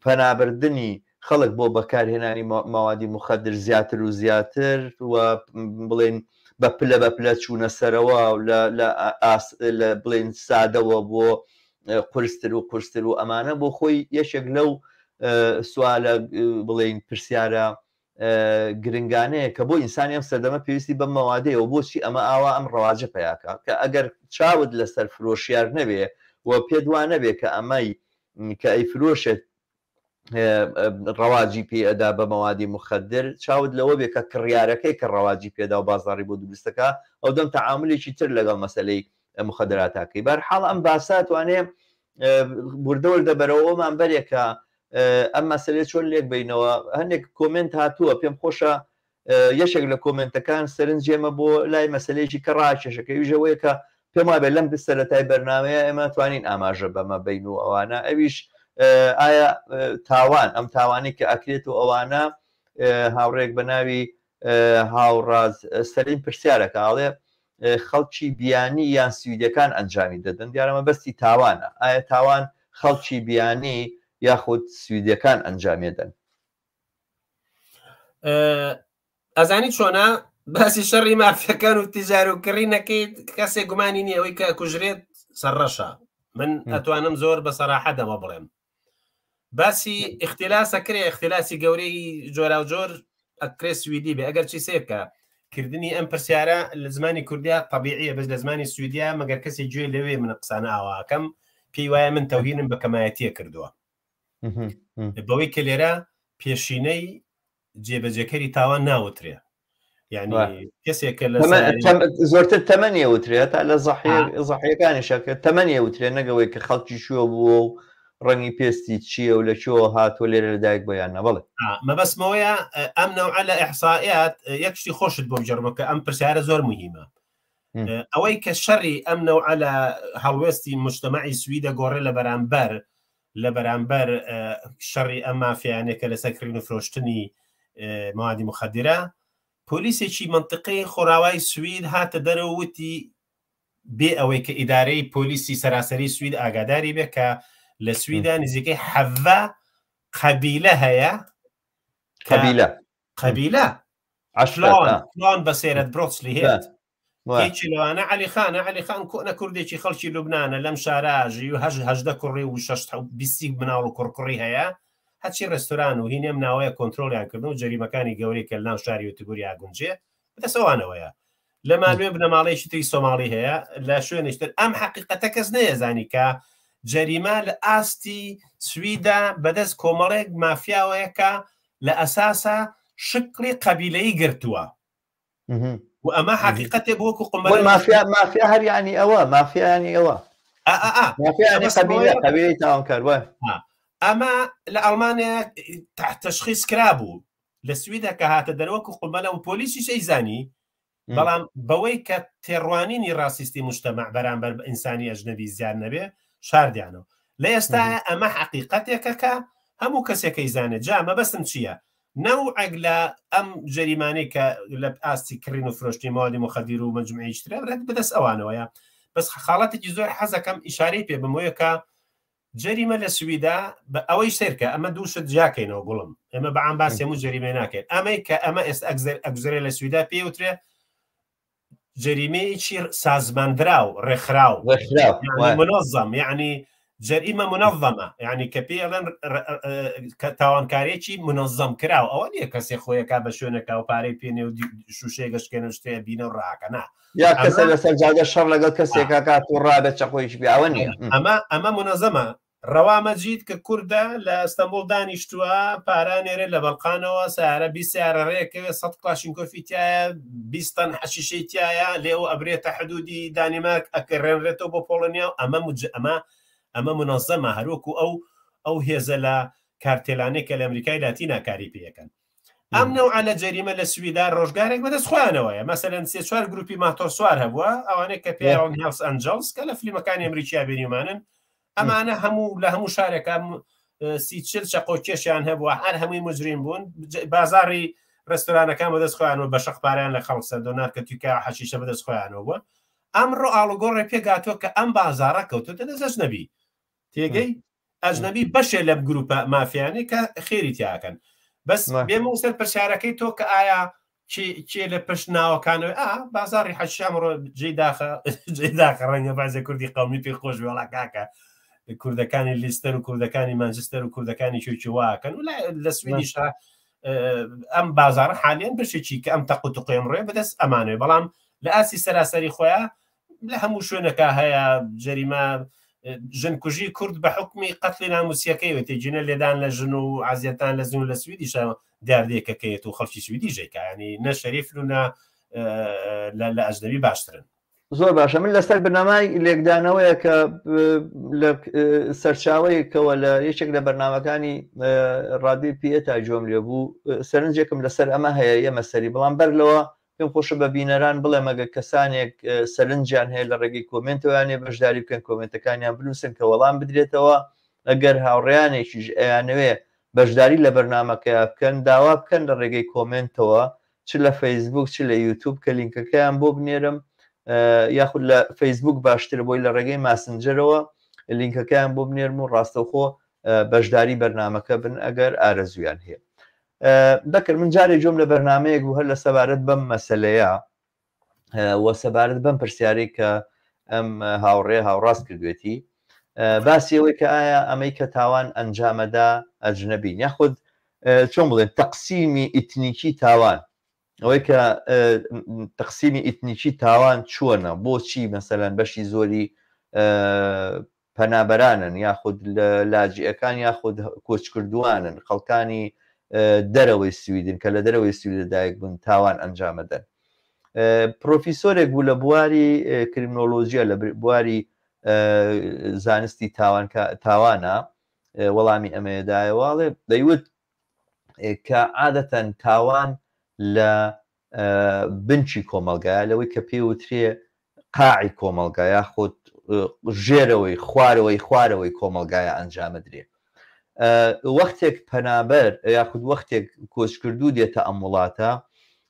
[SPEAKER 1] پەنابردنی خەڵک بۆ بەکارهێنانی ماوادی مخدر زیاتر و زیاتر و بڵێن بە پلە چوونە سەرەوە لە بڵێن سادەوە بۆ قورستر و ئەمانە بۆ خۆی یەشێک لەو سوالە بڵێن پرسیارە گرنگانەیە کە بۆ ئینسانی ئەم سەردەمە پێویستی بە مەوادەیەوە بۆچی ئەمە ئاوا ئەم ڕەواجە پەیاکە کە ئەگەر چاوت لەسەر فرۆشیار نەبێ و پێدوان نەبێ کە ئەمەی کە ئەی فرۆشت ڕەواجی پێ ئەدا بە مەوادی مخدر چاوت لەوە بێ کە کڕیارەکەی کە ڕەواجی پێدا و بازاڕی بۆ دروستەکە ئەو دەم تەعاملێکی تر لەگەڵ مەسەلەی مخدراتاکەی بەرحاڵ ئەم باسات وانێ بوردەوردە بەرەوەمان بەرێکە ئەم مەسەلێ چۆن لێک بینەوە هەندێک کۆمنت هاتووە پێم خۆشە یەشێک لە کۆمنتەکان سەرنجێمە بۆ لای مەسەلەیەکی کە ڕاکێشەکەویژەوەیە کە پێم وایە لەم سەرەتای بەرنامەیە ئێمە توانین ئاماژە بەمە بین و ئەوانە ئەویش ئایا تاوان ئەم توانی کە ئەکرێت و ئەوانە هاوڕێک بە ناوی هاوڕاز سەرین پرسیارەکە ئاڵێ خەڵکی بیانی یان سویدەکان ئەنجامی دەدەن دیارەمە بەستی تاوانە ئایا تاوان خەڵکی بیانی یاخود سویدەکان ئەنجامێدەن
[SPEAKER 2] ئەزانی چۆنا باسی شەڕی مافیەکان و تیجار و کڕی نەکەیت کەسێک گومانی نییە ئەوەی کە کوژرێت سەرڕەشە من ئەتوانم زۆر بە سەراحە دەمە بڵێم باسی اختلاسە کرێ اختلاسی گەورەی جۆرا و جۆر ئەکرێ سویدی بێ ئەگەر چی سێرکە کردنی ئەم پرسیارە لە زمانی کوردیا طبیعیە بەس لە زمانی سویدیا مەگەر کەسی گوێ لەوێ من قسانە ئاواکەم پێی وایە من تەوهینم بە کەمایەتیە کردووە بەوەی کە لێرە پێشینەی جێبەجێکەری تاوان ناوترێ یعنی کەسێکە لە
[SPEAKER 1] زۆرتر تەمەنیە وترێت تا لە زەحیەکانیشەکە تەمەنیە وترێ نەگەوەی کە خەڵکی شووە بووە و ڕەنگی پێستی چییە و لە چۆ هاتووە لێرە لەدایک بەیانە بڵێ
[SPEAKER 2] مەبەستمەوەیە ئەم نەوعە لە ئیحسائیات یەکشتی خۆشت بۆ بجەڕمەکە ئەم پرسیارە زۆر مهمە ئەوەی کە شەڕی ئەم نەوعە لە هەڵوێستی مجتەمەعی سویدە گۆڕێ لە بەرامبەر شەڕی ئەم مافیانێکە لەسەر کڕین و فرۆشتنی موادی مخدرە پۆلیسێکی منطقەی خۆراوای سوید هاتە دەرەوەتی بێ ئەوەی کە ئیدارەی پۆلیسی سەراسەری سوید ئاگاداری بێ کە لە سویدا نزیکەی حەڤە قەبیلە هەیە قەبیلە عشلان بە سێرەت برۆچلی هێت لەوانە عەلیخان کۆنە کوردێکی خەڵکی لوبنانە لەم شاراژی و هەژدە کوڕی و 6 مناڵ و کوڕکوڕی هەیە هەچی ڕێستۆران و هینێم ناوەیە کۆنتترۆلیان کردن و جەریمەکانی گەورەی کە ناو شاری وتگوری ئاگونجێ بەدەسەوانەوەیە لە مالوێ بنەماڵەیەکی تری سۆماڵی هەیە لە شوێنشتر ئەم حقیقەتە کەس نەیەزانی کە جەریمە لە ئاستی سویدا بەدەست کۆمەڵێک مافیاوەیەکە لە ئەساسە شکلی قەبیلەی گرتووە و ئەمە حقیقەتێ بۆ وەکو قمەڵ
[SPEAKER 1] مافیا هەریانی ئەوە مافیانی ئەوە قەبیلەی تاوانکار
[SPEAKER 2] ئەمە لە ئەڵمانیا تەشخیص کرابوو لە سویدا کە هاتە دەرەوەکو قمەلە و پۆلیسی شەیزانی بەڵام بەوەی کە تێڕوانینی ڕاستیستی مجتەمەع بەرامبەر بە ئینسانی ئەژنەبی زیاد نەبێ شاردیانەوە لە ئێستا ئەمە حقیقەتێکە کە هەموو کەسێکی زانێت جا مەبەستم چییە؟ نەوعێک لە ئەم جەریمانەی کە لە ئاستی کڕین و فرۆشتی ماوەدی مخەدیر و مەجموعی ترە بەدەست ئەوانەوەیە بەس خاڵەتێکی زۆر حەزەکەم ئیشارەی پێ بمەوەیە کە جەریمە لە سویدا بە ئەوەی سێرکە ئەمە دووشت جاکەینەوە گوڵم ئێمە بەعام باسی هەموو جەریمە ناکەین ئەمەی کە ئەمە ئێستا ئەگزەرێ لە سویدا پێوترێ جەریمەیەکی سازماندراو ڕێکخراو منظم یعنی جەریمە منظمە یعنی کە پێڵێن تاوانکارێکی منظم کراوە ئەوە نییە کەسێک خۆیەکە بە شوێنەکە و پارەی پێنێ و شوشەیە گەشتکێنە شتەیە بینە و ڕاکەنا
[SPEAKER 1] یا کەسە لەسەر جاگە شەڕ لەگەڵ کەسێکا کات و ڕابێت چەقۆیش بیاوە نییە
[SPEAKER 2] ئەمە منظمە ڕەوا مەجید کە کووردە لە ئەستەمبوڵ دانیشتووە پارانێرە لە بەڵقانەوە سارە 20 سیارەڕێکەوە 100 کلاشینکۆفی تایە 20 تەن حەشیشەی تایە لێو ئەبرێتە حدودی دانیمارک ئەکەڕێنرێتەوە بۆ پۆڵۆنیا و ئەمە منظمە هەروەکو ئەو هێزە لە کارتێلانێک کە لە ئەمریکای لاتینا کاری پێەکەن ئەم نەوعە لە جەریمە لە سویدا ڕۆژگارێک بەدەستخوایانەوەیە مەسەرەن 3-4 گروپی ماتۆر سوار هەبووە ئەوانەیە کە پێیان هێڵس ئەنجەلس کە لە فیلمەکانی ئەمریکیا بینیمانن ئەمانە هەموو لە هەموو شارێکە 30-40 چەقۆ کێشیان هەبووە هەر هەمووی مجرین بوون بازاری ڕێستۆرانەکان بەدەستخۆیانەوە بە شەقپاریان لە خەڵک سەردۆنار کە توکە حەشیشە بەدەستخۆیانەوە ئەمڕۆ ئاڵوگۆڕێ پێگاتوە کە ئەم بازارە کەوتوتە دەست ئەجنەبی تێگەی ئەجنەبی بەشێ لە گروپە مافیانی کە خێری تیاکەن بەس بێمە سەر پرسیارەکەی تۆ کە ئایا چێ لە پشت ناوەکانەوە بازاری حەشامڕۆ جێداخە ڕەنگە بازێ کوردی قەومی پێ خۆش وێڵا کاکە کوردەکانی لیستەر و کوردەکانی مانچستەر و کوردەکانی چۆکی واکەن و لە سوێنیشە ئەم بازارە حالیان بەشێکی کە ئەم تەقوتقێم ڕێ بەدەست ئەمانوێ بەڵام لە ئاسی سەراسەری خۆیان لە هەموو شوێنەکە هەیە جەریمە ژنکوژی کورد بە حکمی قەتلی ناموسیەکەی وتێجینە لێدان لە ژن و عزیەتان لە زیون لە سویدیشە دیاردەیەکەکەیت و خەڵکی سویدی ژێکە ینی نە شەریف و لە ئەجنەبی باشترن
[SPEAKER 1] زۆر باشە من لەسەر بنەمای لێکدانەوەیە کە لە سەرچاوەیەکەوە لە یەکێک لە بەرنامەکانی ڕادیۆ پیێتا جۆم لێ بوو سەرنجێکم لەسەر ئەمە هەیە ئێمە سەری بەڵام بەرلەوە پێم خۆشە بە بینەران بڵێ مەگە کەسانێک سەرنجیان هەیە لە ڕێگەی کۆمنتەوەیانێ بەشداری بکەن کۆمنتەکانیان بنووسن کە وەڵام بدرێتەوە ئەگەر هاوڕێیانێکیش ئەیانەوێ بەشداری لە بەرنامەکەی بکەن داوا بکەن لە ڕێگەی کۆمنتەوە چ لە فەیسبوک چ لە یوتیوب کە لینکەکەیان بۆ بنێرم یاخود لە فەیسبوک باشتر بۆی لە ڕێگەی ماسنجەرەوە لینکەکەیان بۆ بنێرم و ڕاستەوخۆ بەشداری بەرنامەکە بن ئەگەر ئارەزویان هەیە دەکرد من جارێک جۆم لە بەرنمەیەک بوو هەر لە سەبارەت بەم مەسەلەیە وە سەبارەت بەم پرسیارەی کە ئەم هاوڕێ هاوڕاست کردوێتی باسی ئەوەی کە ئایا ئەمەی کە تاوان ئەنجامەدا ئەجنەبین یاخود چۆن بڵێن تەقسیمی ئیتنیکی تاوان ئەوەی کە تەقسیمی ئیتنیکی تاوان چوونە بۆچی مەسەلەن بەشی زۆری پەنابەرانن یاخود لە لاجئەکان یاخود کۆچکردووانن خەڵکانی دەرەوەی سویدن کە لە دەرەوەی سویددایک بوون تاوان ئەنجامەدەن پرۆفیسۆرێک بوو لە بواری کریمنۆلۆژیە لە بواری زانستی تاوانە وەڵامی ئەمەدایەواڵێ دەیوت کە عادەتەن تاوان لە بنچی کۆمەلگایە لەوەی کە پێوترێ قاعی کۆمەلگا یاخود ژێرەوەی خوارەوەی کۆمەلگایە ئەنجامەدرێ وەختێک پەنابەر یاخود وەختێک کۆچکردوو دێتە ئەم وڵاتە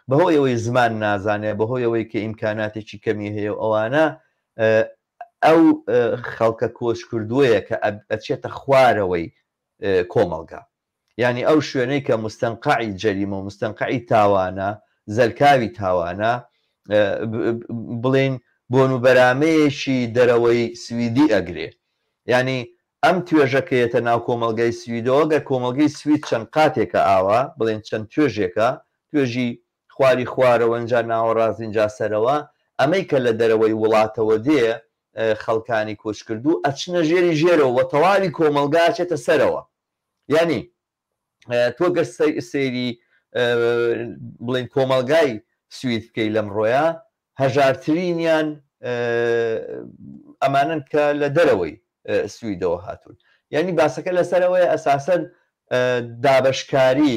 [SPEAKER 1] بەهۆی ئەوەی زمان نازانێت بەهۆی ئەوەی کە ئیمکاناتێکی کەمی هەیە ئەوانە ئەو خەڵکە کۆچکردووەیە کە ئەچێتە خوارەوەی کۆمەلگا یعنی ئەو شوێنەی کە مستەنقعی جەریمە و مستەنقعی تاوانە زەرکاوی تاوانە بڵێن بۆنوبەرامەیەکی دەرەوەی سویدی ئەگرێ ینی ئەم توێژەکەیەتە ناو کۆمەلگای سویدەوە گەر کۆمەلگەی سوید چەند قاتێکە ئاوە بڵێن چەند توێژێکە توێژی خواری خوارەوە ئەنجا ناوەڕاستینجا سەرەوە ئەمەی کە لە دەرەوەی وڵاتەوە دێ خەڵکانی کۆچکردوو ئەچنە ژێری ژێرەوە وە تەواوی کۆمەلگا چێتە سەرەوە ینی تۆ گەر سەیری بڵێن کۆمەلگای سوید بکەی لەم ڕۆیە هەژارترینیان ئەمانن کە لە دەرەوەی سویدەوە هاتوون یعنی باسەکە لەسەرەوەی ئەساسەن دابەشکاری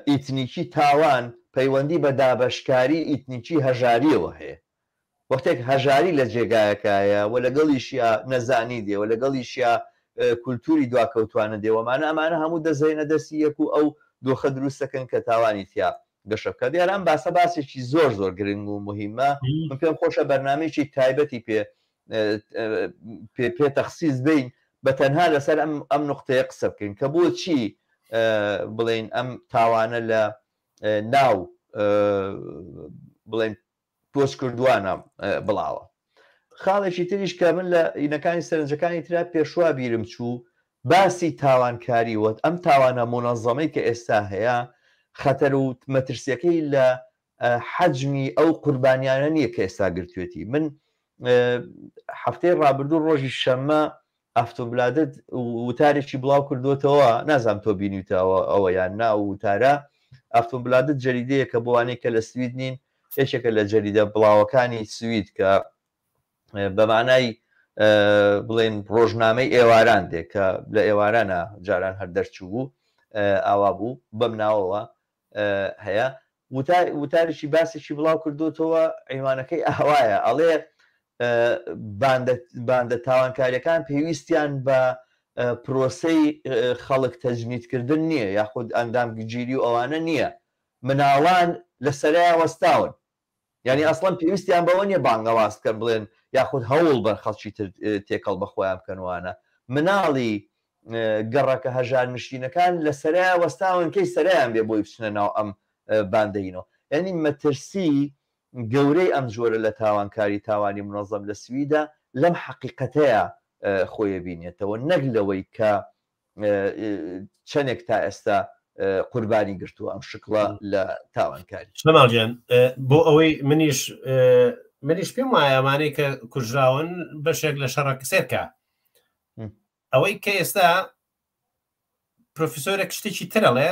[SPEAKER 1] ئیتنیکی تاوان پەیوەندی بە دابەشکاری ئیتنیکی هەژاریەوە هەیە وەختێک هەژاری لە جێگایەکایە و لەگەڵیشیا نەزانی دێ و لەگەڵیشیا کولتوری دواکەوتوانە دێوەمانە ئەمانە هەموو دەزەینە دەستی یەک و ئەو دۆخە دروستەکەن کە تاوانی تیا گەشەکە دیاران باسە باسێکی زۆر زۆر گرنگ و مهمە من پێم خۆشە بەرنامەیەکی تایبەتی پێ تەخسیس بین بە تەنها لەسەر ئەم نقطەیە قسە بکەین کە بۆچی بڵێن ئەم تاوانە لە ناو بڵێن پۆست کردووانە بڵاوە خاڵێکی تریش کە من لە ئینەکانی سەرنجەکانی ترا پێشوا بیرم چوو باسی تاوانکاری وت ئەم تاوانە مونەظەمەی کە ئێستا هەیە خەتەر و مەترسیەکەی لە حەجمی ئەو قوربانیانە نییە کە ئێستا گرتوێتی من هەفتەی ڕابردوو ڕۆژی شەممە ئەفتۆبلادت وتارێکی بڵاو کردوتەوە نازام تۆ بینیتەوە ئەوە یان نا وتارە ئەفتۆبلادت جەریدەیە کە بۆوانەی کە لە سوید نین یەکێکە لە جەریدە بڵاوەکانی سوید کە بەمانای بڵێن ڕۆژنامەی ئێواران دێ کە لە ئێوارانە جاران هەر دەرچوو بوو ئاوا بوو بەم ناوەوە هەیە وتارێکی باسێکی بڵاو کردوتەوە ئەیوانەکەی ئاوایە ئەڵێ باندە تاوانکاریەکان پێویستیان بە پرۆسەی خەڵک تەجنیدکردن نییە یاخود ئەندامگیری و ئەوانە نییە مناڵان لە سەرای وەستاون یعنی ئەسڵەن پێویستیان بەوە نیە بانگەواز بکەن بڵێن یاخود هەوڵ بەر خەڵکی تر تێکەڵ بەخۆیان بکەنوانە مناڵی گەڕەکە هەژار نشینەکان لە سەرای وەستاون کەی سەرایان بێ بۆی بچنە ناو ئەم باندەینەوە یعنی مەترسی گەورەی ئەم جۆرە لە تاوانکاری تاوانی منەظەم لە سویدا لەم حەقیقەتەیە خۆیە بینێتەوە نەک لەوەی کە چەندێک تا ئێستا قوربانی گرتووە ئەم شکڵە لە تاوانکاری
[SPEAKER 2] شەماڵجیان بۆ ئەوەی منیش پێم وایە ئەمانەی کە کوژراون بەشێک لە شەڕەکە سێرکە ئەوەی کە ئێستا پرۆفیسۆرێک شتێکی ترەڵێ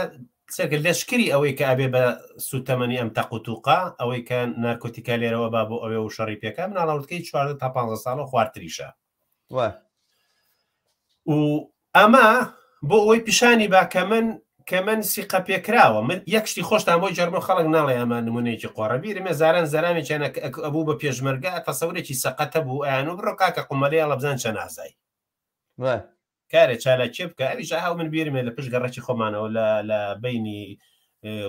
[SPEAKER 2] سەرکە لەشکری ئەوەی کە ئەبێ بە سوتەمەنی ئەم تەقوتوقا ئەوەی کە نارکۆتیکا لێرەوە با بۆ ئەوێ و شەڕی پێکە مناڵەوتکەی 4 تا 15 ساڵە خواردتریشە و ئەمە بۆ ئەوەی پیشانی با کە من سیقە پێکراوە من یەک شتی خۆشتان بۆی جەرمە خەڵک ناڵێ ئەمە نمونەیەکی قۆڕەبیرمێ زاران زەرامێکیانە ئەبوو بە پێشمەرگە تەسەورێکی سەقەتە بوو ئەیان و بڕۆ کاکە قومەلەیە لە بزان چە نازای کارێ چالاکێ بکە ئەویش هاو من بیرمێ لە پشت گەڕەکی خۆمانەوە لە بینی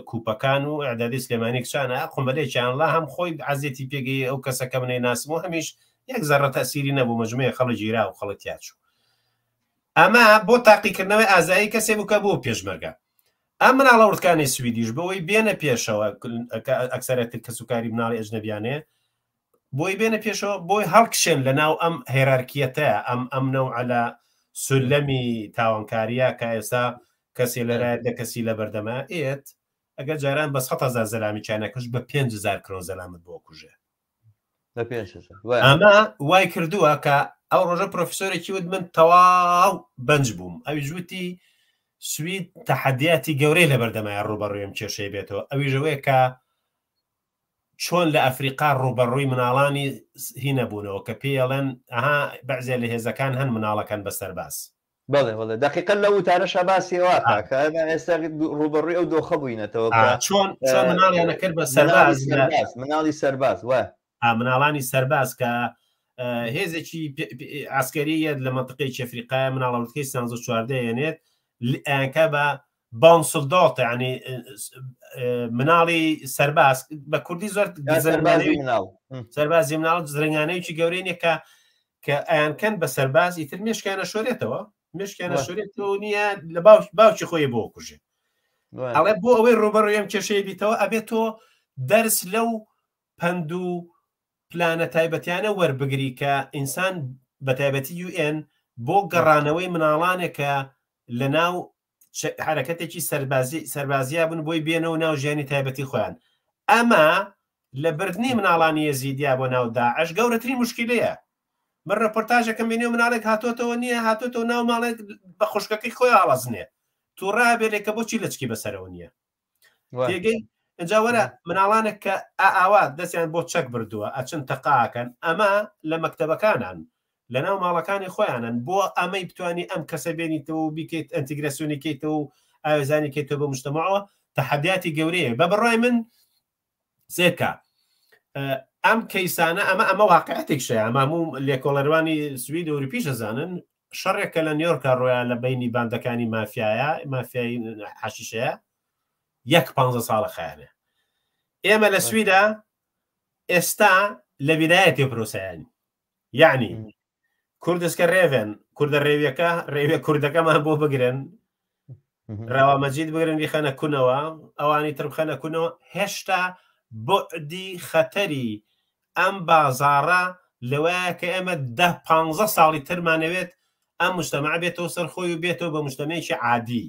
[SPEAKER 2] کوپەکان و ئەعدادی سلێمانی کچانە قومەلەیەکیان لا هەم خۆی عەزیەتی پێگەی ئەو کەسەکە منەی ناسم و هەمیش یەک زەڕە تەسیری نەبوو مەجموعەیە خەڵک گیرا و خەڵک تیاچوو ئەمە بۆ تاقیکردنەوەی ئازایی کەسێ بووکە بۆ پێشمەرگە ئەم مناڵە وردکانی سویدیش بەوەی بێنە پێشەوە ئەکسەرەت کەسوکاری مناڵی ئەجنەبیانێ بۆی بێنە پێشەوە بۆی هەڵکشێن لە ناو ئەم هێرارکیەتەیە ئەم نەوعە لە سولەمی تاوانکاریە کە ئێستا کەسی لەرایە دە کەسی لە بەردەما ئێت ئەگەر جاران بە 100,000 زەلامی چانەکەش بە 5,000 کرۆن زەلامت بۆ کوژێ ئەمە وای کردووە کە ئەو ڕۆژە پرۆفیسۆرێکی وت من تەواو بەنج بووم ئەوی ژوتی سوید تەحەدیاتی گەورەی لە بەردەمای ڕوبەڕوویم کێشەی بێتەوە ئەوی ژەوەیە کە چۆن لە ئەفریقا ڕوبەڕووی مناڵانی هینەبوونەوە کە پێڵێن ئەها بەعزێ لە هێزەکان هەن مناڵەکان بە سەرباز
[SPEAKER 1] بەڵێ دقیقا لە وتارەشە باسیەوە کە ئێستا ڕوبەڕووی ئەو دۆخە بووینەتەوە
[SPEAKER 2] چۆن مناڵیانە کرد بە سەرباز
[SPEAKER 1] مناڵی سەرباز وە
[SPEAKER 2] مناڵانی سەرباز کە هێزێکی عسکەریە لە منطقەی ئەفریقای مناڵەوتکەی 14 هێنێت ئەنکە بە بانسڵدۆت ینی مناڵی سەرباز بە کوردی زۆر سەربازی مناڵ زرنگانەیەکی گەورەینە کە ئەیانکەن بە سەرباز ئیتر مێشکیانە شۆرێتەوە مێشکیانە شۆرێتەوە نییە لە باوکی خۆی بۆ کوژێ ئەڵێ بۆ ئەوەی ڕوبەڕوویم کێشەیە بیتەوە ئەبێت تۆ دەرس لەو پند و پلانە تایبەتیانە وەربگری کە ئینسان بە تایبەتی UN بۆ گەڕانەوەی مناڵانێکە لە ناو حرەکەتێکی سەربازیە بوون بۆی بێنەوە ناو ژیانی تایبەتی خۆیان ئەمە لە بردننی مناڵانی یەزیدیا بۆ ناو داعش گەورەترین مشکلەیە من ڕپۆرتاژەکەم بینێ مناڵێک هاتۆتەوە نییە هاتۆتەوە ناو ماڵێک بە خوشکەکەی خۆی ئاڵەزنێ تو ڕابێرێکە بۆچی لەچکی بەسەرەوە نییە تێگەی ئەجا وەرە مناڵانێک کە ئاوا دەستیان بۆ چەک بردووە ئەچن تەقاکەن ئەمە لە مەکتەبەکانان لە ناو ماڵەکانی خۆیانن بۆ ئەمەی بتوانانی ئەم کەسە بێنیتەوە و بیکەیت ئەنتیگراسیۆنیکەیتەوە و ئاوێزانی کەیتەوە بە مجتەمەعەوە تەحەدیاتی گەورەیە بە بڕای من سێکە ئەم کەیسانە ئەمە واقعەتێک شەیە ئەماموو لێکۆڵەروانی سوید و وریپیشەزانن شەڕێکە لە نیویۆرکە ڕۆیان لە بینی باندەکانی مافیایی حەشیشەیە 15 ساڵە خایانێ ئێمە لە سویدا ئێستا لە بیدایەتی پرۆسەیانی یعنی کوردسکە ڕێڤێن کوردە ڕێویەکە ڕێوێ کوردەکەمان بۆ بگرن ڕاوامەجید بگرن بیخەنە کوونەوە ئەوانی تر بخەنە کوونەوە هێشتا بۆعدی خەتەری ئەم بازاڕە لەوەیە کە ئێمە 10-15 ساڵی ترمانەوێت ئەم مجتەمع بێتەوە سەرخۆی و بێتەوە بە مجتەمەیەکی عادی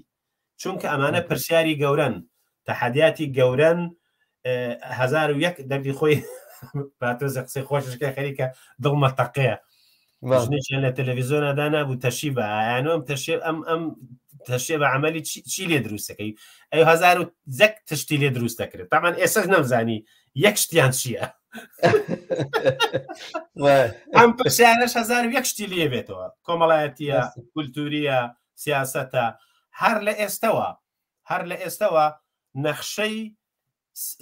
[SPEAKER 2] چونکە ئەمانە پرسیاری گەورن تەحەدیاتی گەورن 1001 دەردی خۆی باتۆزە قسەی خۆششکە خەریکە دڵمە تەقەیە ژنێکیان لە تەلەڤیزۆنەدا نبوو تەشی بە ئایانۆم ئەم تەشێ بە عملی چی لێ دروستەکەی ئەو 1000 تشتی لێ دروست دەکرێت تامان ئێستا نەمزانی یەک شتیان چییە ئەم پرسیارەش 1001 شتی لێ بێتەوە کۆمەڵایەتیە کولتوریە سیاسەتە هەر لە ئێستەوە نەخشەی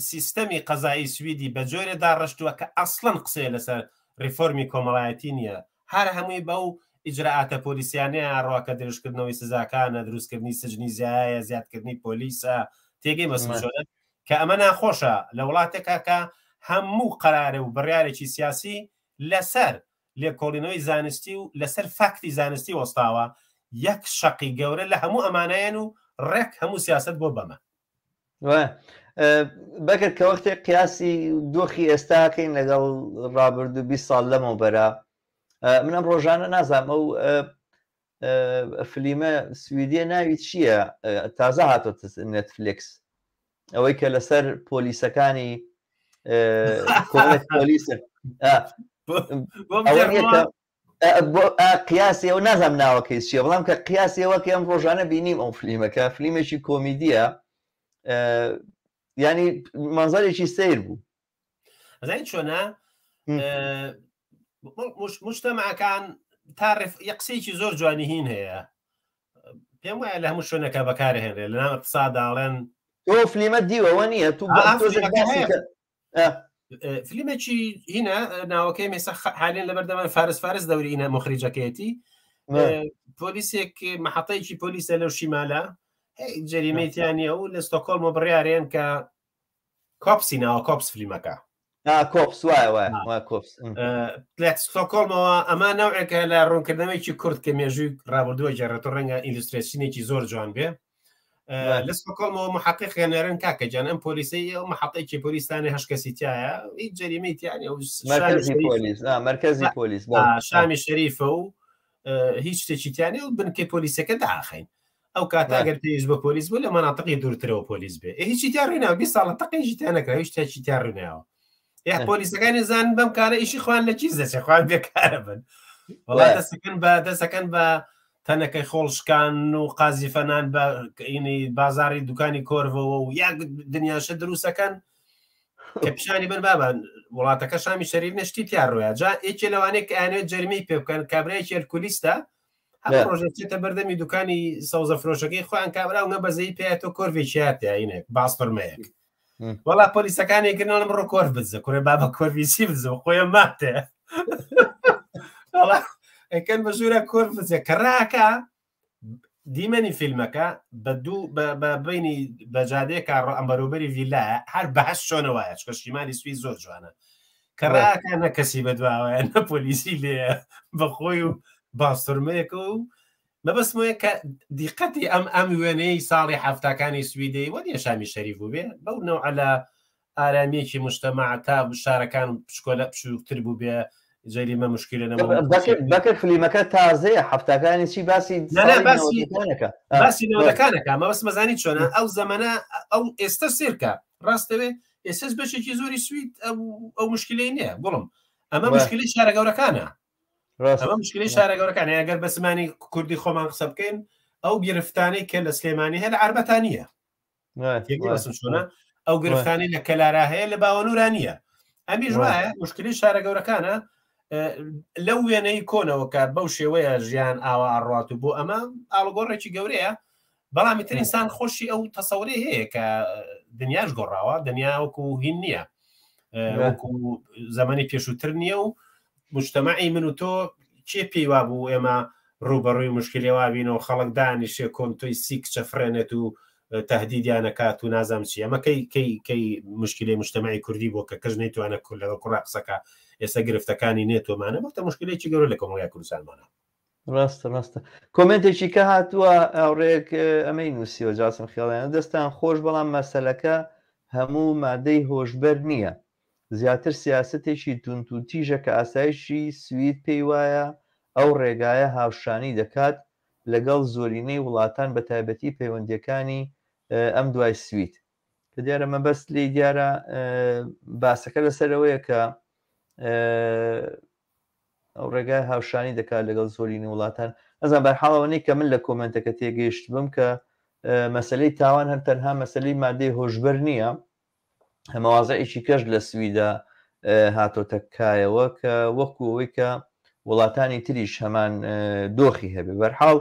[SPEAKER 2] سیستەمی قەزایی سویدی بە جۆرێ داڕشتووە کە ئەسڵەن قسەیە لەسەر ریفۆرمی کۆمەڵایەتی نییە هەر هەمووی بەو ئیجراعاتە پۆلیسیانەیە ڕواکە درێژکردنەوەی سزاکانە دروستکردنی سجنی زیایە زیادکردنی پۆلیسە تێگەی مەسمشۆنێت کە ئەمە ناخۆشە لە وڵاتێکە کە هەموو قەرارە و بڕیارێکی سیاسی لەسەر لێکۆڵینەوەی زانستی و لەسەر فاکتی زانستی وەستاوە یەک شەقی گەورە لە هەموو ئەمانەیەن و ڕێک هەموو سیاست بۆ بەمە
[SPEAKER 1] بەکرد کە وەختێک قیاسی دۆخی ئێستاکەین لەگەڵ ڕابردوو 20 ساڵ لەمەوبەرە منم ڕۆژانە نازانم ئەو فلیمە سویدیە ناوی چییە تازە هاتۆتە نێتفلیکس ئەوەی کە لەسەر پۆلیسەکانی پۆلیسە قیاسی ئەو نازانم ناوەکەی چییە بەڵام کە قیاسیەوە کە ئەم ڕۆژانە بینیم ئەو فلیمەکە فلیمێکی کۆمیدیە ینی مەنزەرێکی سیر بوو
[SPEAKER 2] ئەزای چۆنە مجتەمەکان تا قسەیەکی زۆر جوانی هین هەیە پێم وایە لە هەموو شوێنەکە بەکارهێنرێ لە ناو اقتصاداڵێن
[SPEAKER 1] تۆ فلیمە دیوەوە نییە تو
[SPEAKER 2] فلیمێکی هینە ناوەکەی مێسا حالێن لە بەردەمان فارس دەوری هینە مخریجەکەیەتی پۆلیسێک مەحەتەیەکی پۆلیسە لەو شیمالە جەریمەیتیانە و لە ستۆکۆلمە بڕیارێن کە کۆپسی ناوە کۆپس فلیمەکە
[SPEAKER 1] کۆپس وایە کۆپس
[SPEAKER 2] لە ستۆکۆلمەوە ئەمە نەوعێکە لە ڕوونکردنەوەیکی کورد کە مێژووی ڕابردووە جێڕێتۆ ڕەنگە ئیلوسترێشنێکی زۆر جوان بێ لە ستۆکۆلمەوە محقق هێنەرن کاکە جان ئەم پۆلیسەی ئەو محەتەیەکی پۆلیسانە هەش کەسی تایە هیچ جەریمەیتیانە
[SPEAKER 1] مرکزی پۆلیس
[SPEAKER 2] شامی شەریفە و هیچ شتێکی تیانێ و بنکەی پۆلیسەکە داخین ئەو کاتاگەر پێویست بە پۆلیس بوو لە مەناطقی دوورترەوە پۆلیس بێ هیچی تا ڕوویناوە 20 ساڵە تەقێکی تیانەکە هیچ شتێکی تا ڕووناوە یا پۆلیسەکانی زان بەم کارە ئیشی خوان لە چیز دەچێت خوان بێکارە بن وڵات دەسەکەن بە تەنەکەی خۆڵشکان و قازی فەنان بەینی بازاری دوکانی کۆرڤەوە و یا دنیاشە دروستەکەن کە پیشانی بن بابان وڵاتەکە شامی شەریف نشتی تیاڕۆیە جا یەکێ لەوانەیە کە ئەیانێت جەرمەی پێ بکەن کابرایەکی هەرکولیستە ڕۆژێتێتە بەردەمی دوکانی سەوزە فرۆشەکەی خۆیان کابرا و نەبەزەی پێێتەوە کۆرڤێکیاتیینێک باستڕمەیەک وەڵا پۆلیسەکانی گرنە لەم ڕۆ کۆر بزە کوڕێ بابە کۆرڤیسی بزە خۆیان ماتێ ئەکەن بە ژوورە کۆر بزە کە ڕاکە دیمەنی فیلمەکە بە دوو بە بینی بەجادەیەکە ئەم بەروبەری ڤیلایە هەر بەهەش چۆنەوەیە چکە شیمالی سوی زۆر جوانە کە ڕاکە نە کەسی بەدواوەیە نە پۆلیسی لێ بەخۆی و باستڕمەیەکە و مەبەستمەیە کە دیقەتی ئەم وێنەی ساڵی هەفتاکانی سویدەی وە شامی شەریف بوو بێ بەو نەوع لە ئارامیەکی مجتەمع تا شارەکان پشکۆلە پشووتر بوو بێ جەریمە مشکلە
[SPEAKER 1] بەکرد فلیمەکە تازەیە هەفتاکانی چی باسی
[SPEAKER 2] نەوەکانەکە مەبەست مەزانی چۆنە ئەو زەمانە ئەو ئێستا سێرکە ڕاستەوێ ئێستاش بەشێکی زۆری سوید ئەو مشکلەی نییە گوڵم ئەمە مشکلی شارە گەورەکانە ئەمە مشکلی شارە گەورەکانە ئەگەر بە زمانی کوردی خۆمان قسە بکەین ئەو گرفتانەی کە لە سلێمانی هەیە لە عەربەتانیە چۆنە ئەو گرفتانی لە کەلارا هەیە لە باوەنورانیە ئەمیش وایە مشکلی شارە گەورەکانە لەو وێنەی کۆنەوە کە بەو شێوەیە ژیان ئاوا ئاڕات و بۆ ئەمە ئاڵگۆڕێکی گەورەیە بەڵامی تر ئینسان خۆشی ئەو تەسەوری هەیە کە دنیاش گۆڕاوە دنیا وەکو هین نییە وەکو زمانی پێشووتر نییە و مجتەمەعی من و تۆ چێ پێیوا بوو ئێمە ڕوبەڕووی مشکلێوا بینەوە خەڵک دانیشێ کۆنتۆی سیک چەفرێنێت و تهدیدیانەکات و نازام چی ئەمە کەی مشکلی مجتەمەعی کوردی بۆ کە کەس نەیتوانە لەگەڵ کوڕا قسەکە ئێستا گرفتەکانی نێتۆمانە بۆتە مشکلێکی گەورە لە کۆمەڵگای کوردستانمانە.
[SPEAKER 1] ڕاستە کۆمنتێکی کە هاتووە ئەوڕێک ئەمەی نووسیوە جاسم خێڵیان دەستان خۆش بەڵام مەسەلەکە هەموو مادەی هۆشبەر نییە زیاتر سیاسەتێکی تونتوتیژە کە ئاسایشی سوید پێی وایە ئەو ڕێگایە هاوشانی دەکات لەگەڵ زۆرینەی وڵاتان بە تایبەتی پەیوەندیەکانی ئەم دوای سوید کە دیارە مەبەست لێ دیارە باسەکە لەسەرەوەیە کە ئەو ڕێگای هاوشانی دەکات لەگەڵ زۆرینی وڵاتان ئەزان بەرحاڵەوەنەی کە من لە کۆمنتەکە تێگەیشت بم کە مەسلەی تاوان هەر تەنها مەسلەی مادەی هۆشبەر نییە هەمەوازەیەکی کەش لە سویدا هاتۆتەکایەوە کە وەکو ئەوەی کە وڵاتانی تریش هەمان دۆخی هەبێ بەرحاڵ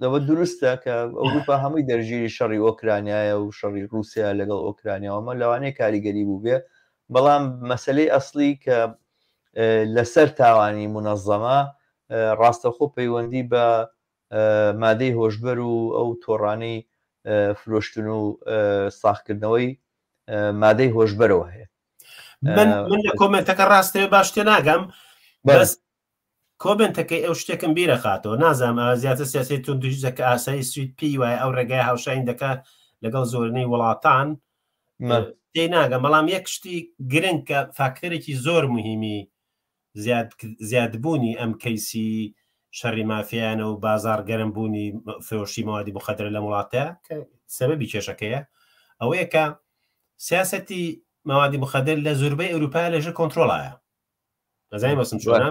[SPEAKER 1] ئەوە دروستە کە ئەوروپا هەمووی دەرژیری شەڕی ئۆکرانیایە و شەڕی رووسیا لەگەڵ ئۆکرانیاوەمە لەوانەیە کاریگەری بوو بێ بەڵام مەسلەی ئەسلی کە لەسەر تاوانی منەظەمە ڕاستەخۆ پەیوەندی بە مادەی هۆشبەر و ئەو تۆڕانەی فرۆشتن و ساختکردنەوەی مادەی هۆشبەرەوە هەیە.
[SPEAKER 2] من لە کۆمنتەکە ڕاستەوە باش تێ ناگەم بەس کۆمنتەکەی ئەو شتێکم بیرە خاتەوە نازانم زیاتر سیاسی توندوژە کە ئاسایی سوید پێی وایە ئەو ڕێگای هاوشین دەکات لەگەڵ زۆرنەی وڵاتان تێ ناگەم بەڵام یەک شتی گرنگ کە فاکتەرێکی زۆر مهمی زیادبوونی ئەم کەیسی شەڕی مافیانە و بازار گەرمبوونی فرۆشی مەوادی مخدرە لە وڵاتەیە کە سەبەبی کێشەکەیە ئەوەیە کە سیاسەتی مەوادی مخدر لە زۆربەی ئەوروپا لەژێر کۆنتترۆڵایە نەزانانی بەسم چۆنە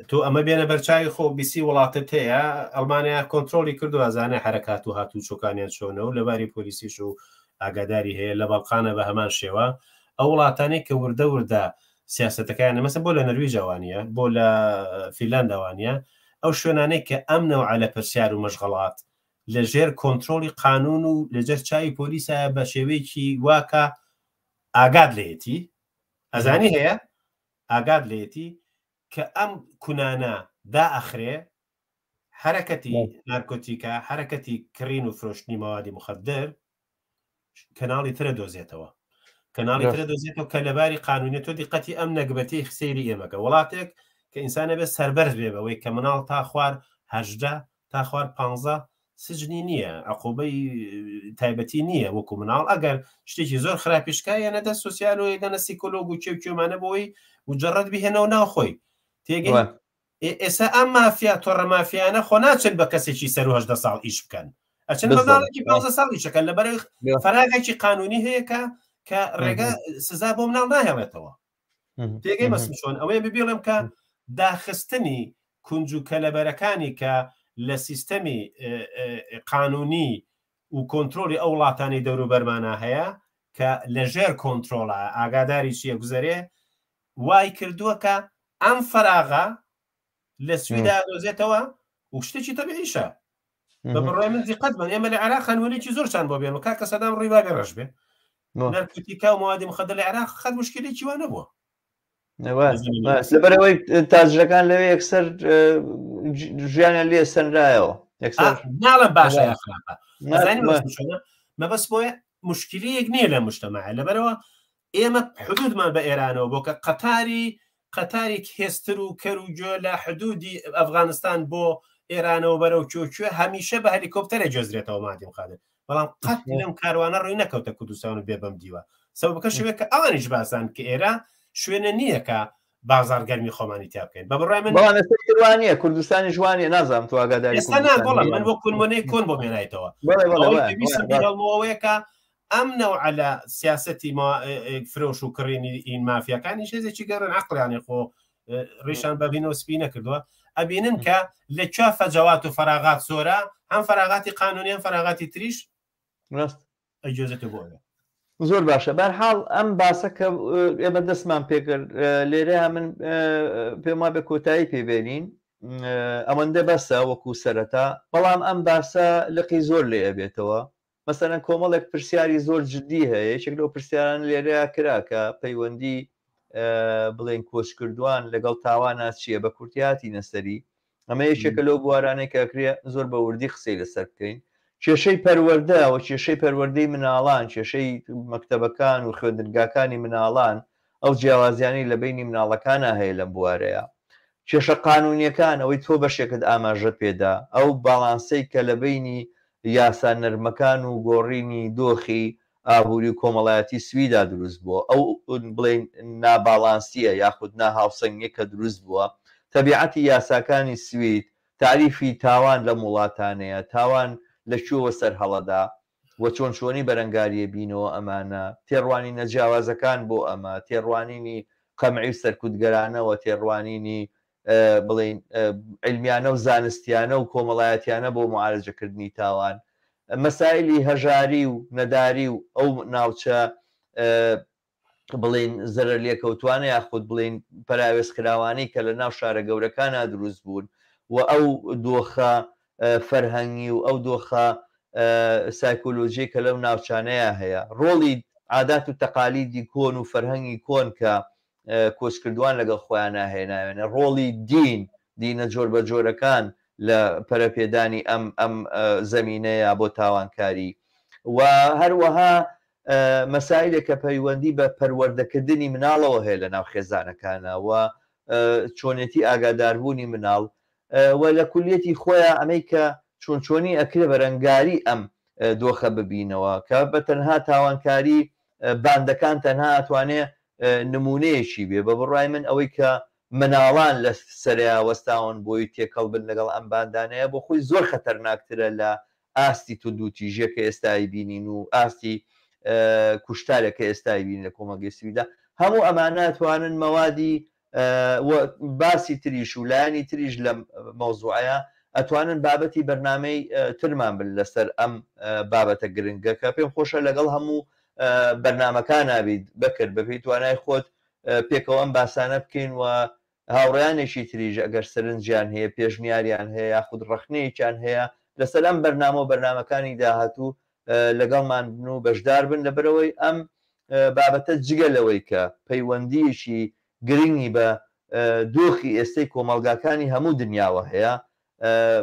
[SPEAKER 2] تۆ ئەمە بێنە بەرچاوی خۆ بیسی وڵاتت هەیە ئەڵمانیا کۆنتترۆلی کردو ئازانە حرەکات و هاتوو چۆکانیان چۆنەوە لەباری پۆلیسیش و ئاگاداری هەیە لە بەڵقانە بە هەمان شێوە ئەو وڵاتانی کە وردە وردە سیاستەکان مەسن بۆ لە نەرویجوانە بۆ لە فیللانداوانە ئەو شوێنانەی کە ئەمنەوە لە پرسیار و مەشغڵات لەژێر کۆنتترۆلی قانون و لەجەر چاوی پۆلیسە بە شێوەیەکی واکە ئاگاد لێتی ئەزانی هەیە ئاگاد لێتی کە ئەم کونانە دائەخرێ حرەکەتی نارکۆتیکە حرەکەتی کڕین و فرۆشتنی مەوادی مخدر کەناڵی ترە دۆزێتەوە کەناڵی ترە دۆزێتەوە کە لەباری قانونی تۆ دیقەتی ئەم نەگبەتی سەیری ئێمەکە وڵاتێک کە ئینسانە بێت سەربەرز بێ بەوەی کە مناڵ تا خوار هەژدە تا خوار 15 سجنی نییە عقوبەی تایبەتی نییە وەکو مناڵ ئەگەر شتێکی زۆر خراپیشکایە نەدە سوسیال و گەنە سیکۆلۆگ و کێوکێمانە بۆی مجرد بهێنەوە ناوخۆی تێگەی ئێستا ئەم مافیا تۆڕە مافیانە خۆ ناچن بە کەسێکی سەر 18 ساڵ ئیش بکەن ئەچن بەڵێکی 15 ساڵی چەکەن لەبەر فەراغێکی قانونی هەیە کە ڕێگە سزا بۆ مناڵ ناهێڵێتەوە تێگەی بەسم چۆن ئەوەیە ببیڵم کە داخستنی کونج و کەلەبەرەکانی کە لە سیستەمی قانونی و کۆنتترۆلی ئەو وڵاتانی دەوروبەرمانە هەیە کە لەژێر کۆنتترۆڵە ئاگاداری چیە گوزەرێ وای کردووە کە ئەم فەراغا لە سویدا دۆزێتەوە و شتێکی تەبیعیشە بە بڕای من دیقەت بن ئێمە لە عێراق خانوێکی زۆرشان بۆ بێن و کاکە سەدام ڕێوا بێ ڕەش بێ نەرکۆتیکا و موادی مخدر لە عێراق خەت مشکلێکی وانە بووە
[SPEAKER 1] لەبەرەوەی تاجرەکان لەوێ یەکسەر ژیانیان لێ سەنرایەوە
[SPEAKER 2] ناڵم باشە خراپە مەبەست بۆیە مشکلەیەک نییە لە مجتەمەعە لەبەرەوە ئێمە حدودمان بە ئێرانەوە بۆ کە قەتاری هێستر و کەر و گوێ لە حدودی ئەفغانستان بۆ ئێرانەوە بەرەو کوێکوێ هەمیشە بە هەلیکۆپتەرە جۆزرێتەوە مادی مخدر بەڵام قەت لەم کاروانە ڕووی نەکەوتە کوردستان و بێ بەم دیوە سەبەکە شوێک کە ئەوانیش باسان کە ئێرە شوێنە نییە کە بازار گەرمی خۆمانی تا بکەین بە بڕای من
[SPEAKER 1] وانە کوردستانی جوانیە نازانم تو ئاگاداری
[SPEAKER 2] بەڵام من وە کونمونەی کۆن بۆ مێنایتەوە ئەوەیە کە ئەم نەوع لە سیاسەتی فرۆش و کڕینی ئین مافیەکانی شێزێکی گەڕن عقلیانی خۆ ڕێشان بەبینەوە سپی نەکردووە ئەبینن کە لە چا فەجەوات و فەراغات زۆرە هەم فەراغاتی قانونی هەم فەراغاتی تریش ئەجۆزێتە بۆ
[SPEAKER 1] زۆر باشە بەرحاڵ ئەم باسەکە ئێمە دەستمان پێکرد لێرەیە من پێم وایە بە کۆتایی پێبێنین ئەوەندە بەسە وەکو سەرەتا بەڵام ئەم باسە لقی زۆر لێ ئەبێتەوە مەسەرەن کۆمەڵێک پرسیاری زۆر جددی هەیە یەکێک لەو پرسیاران لێرەیە کرا کە پەیوەندی بڵێن کۆچکردوان لەگەڵ تاوانە چییە بە کورتیاتی نەسەری ئەمە یەکێکە لەو بوارانەی کەکرێ زۆر بە وردی قسەی لەسەر بکەین کێشەی پەروەردە و کێشەی پەروەردەی مناڵان کێشەی مەکتەبەکان و خوێندنگاکانی مناڵان ئەو جیاوازیانی لە بینی مناڵەکانە هەیە لەم بوارەیە کێشە قانونیەکان ئەوەی تۆ بەشێکت ئاماژەت پێدا ئەو باڵانسەی کە لە بینی یاسا نەرمەکان و گۆڕینی دۆخی ئابووری و کۆمەڵایەتی سویدا دروست بووە ئەو بڵێن ناباڵانسیە یاخود ناهاوسەنگی کە دروست بووە تەبیعەتی یاساکانی سوید تعریفی تاوان لە وڵاتانەیە تاوان لەکوێوە سەر هەڵەدا وە چۆن چۆنی بەرەنگاریە بینەوە ئەمانە تێڕوانی نەجیاوازەکان بۆ ئەمە تێڕوانینی قەمعی سەرکوتگەرانەوە تێڕوانینی بڵین علمیانە و زانستیانە و کۆمەڵایەتیانە بۆ معالجەکردنی تاوان مەسایلی هەژاری و نەداری و ئەو ناوچە بڵین زەرەر لێکەوتوانە یاخود بڵین پەراوێزکراوانەی کە لە ناو شارە گەورەکانە دروست بوون و ئەو دۆخە فەرهەنگی و ئەو دۆخە سایکۆلۆژی کە لەو ناوچانەیە هەیە ڕۆڵی عادات و تەقالیدی کۆن و فەرهەنگی کۆن کە کۆچکردوان لەگەڵ خۆیان ناهێناوێنە ڕۆڵی دینە جۆر بە جۆرەکان لە پەرەپێدانی ئەم زەمینەیە بۆ تاوانکاری و هەروەها مەسایلێک کە پەیوەندی بە پەروەردەکردنی مناڵەوە هەیە لە ناو خێزانەکانە و چۆنێتی ئاگاداربوونی مناڵ و لە کولیەتی خۆیان ئەمەی کە چۆنچۆنی ئەکرێ بەرەنگاری ئەم دۆخە ببینەوە کە بە تەنها تاوانکاری باندەکان تەنها ئەتوانێ نمونەیەکی بێ بە بڕای من ئەوەی کە مناڵان لە سەریا وەستاون بۆی تێکەڵ بن لەگەڵ ئەم باندانەیە بۆ خۆی زۆر خەتەرناکترە لە ئاستی توندوتیژە کە ئێستای بینین و ئاستی کوشتارێک کە ئێستای بینین لە کۆمەلگەی سویدا هەموو ئەمانە توانن مەوادی باسی تریش و لایانی تریش لە مەوزوعەیە ئەتوانن بابەتی بەرنامەی ترمان بن لەسەر ئەم بابەتە گرنگە کە پێم خۆشە لەگەڵ هەموو بەرنامەکان نابیت بکرد بەپێی توانای خۆت پێکەوە ئەم باسانە بکەین و هاوڕێیانێکی تریژ ئەگەر سەرنجیان هەیە پێشنیاریان هەیە یاخود ڕەخنەیەکیان هەیە لەسەر ئەم بەرنامە و بەرنامەکانی داهاتوو لەگەڵمان بن و بەشدار بن لەبەرەوەی ئەم بابەتە جگە لەوەی کە پەیوەندیشی گرنگی بە دۆخی ئێستەی کۆمەڵگاکانی هەموو دنیاوە هەیە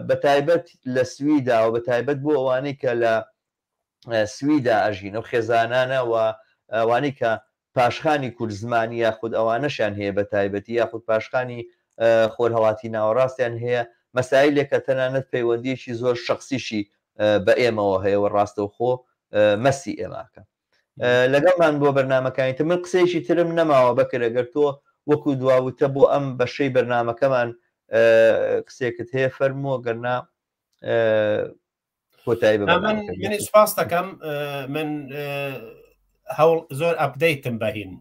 [SPEAKER 1] بە تایبەت لە سویدا و بە تایبەت بۆ ئەوانەی کە لە سویدا ئەژین و خێزانانە و ئەوانەی کە پاشخانی کورد زمانی یاخود ئەوانەشان هەیە بە تایبەتی یاخود پاشخانی خۆرهەڵاتی ناوەڕاستیان هەیە مەسایلێکە تەنانەت پەیوەندیەکی زۆر شخصیشی بە ئێمەوە هەیە و ڕاستەوخۆ مەسی ئێماکە لەگەڵمان بۆ بەرنمەکانی من قسەیەکی ترم نەماوە بەکرە گەر تۆ وەکو دواوتە بۆ ئەم بەشەی بەرنمەکەمان قسێکت هەیە فەرمووە گەرنا کۆتایی
[SPEAKER 2] من سپاس دەکەم من هەوڵ زۆر ئەپدەیتم بەهین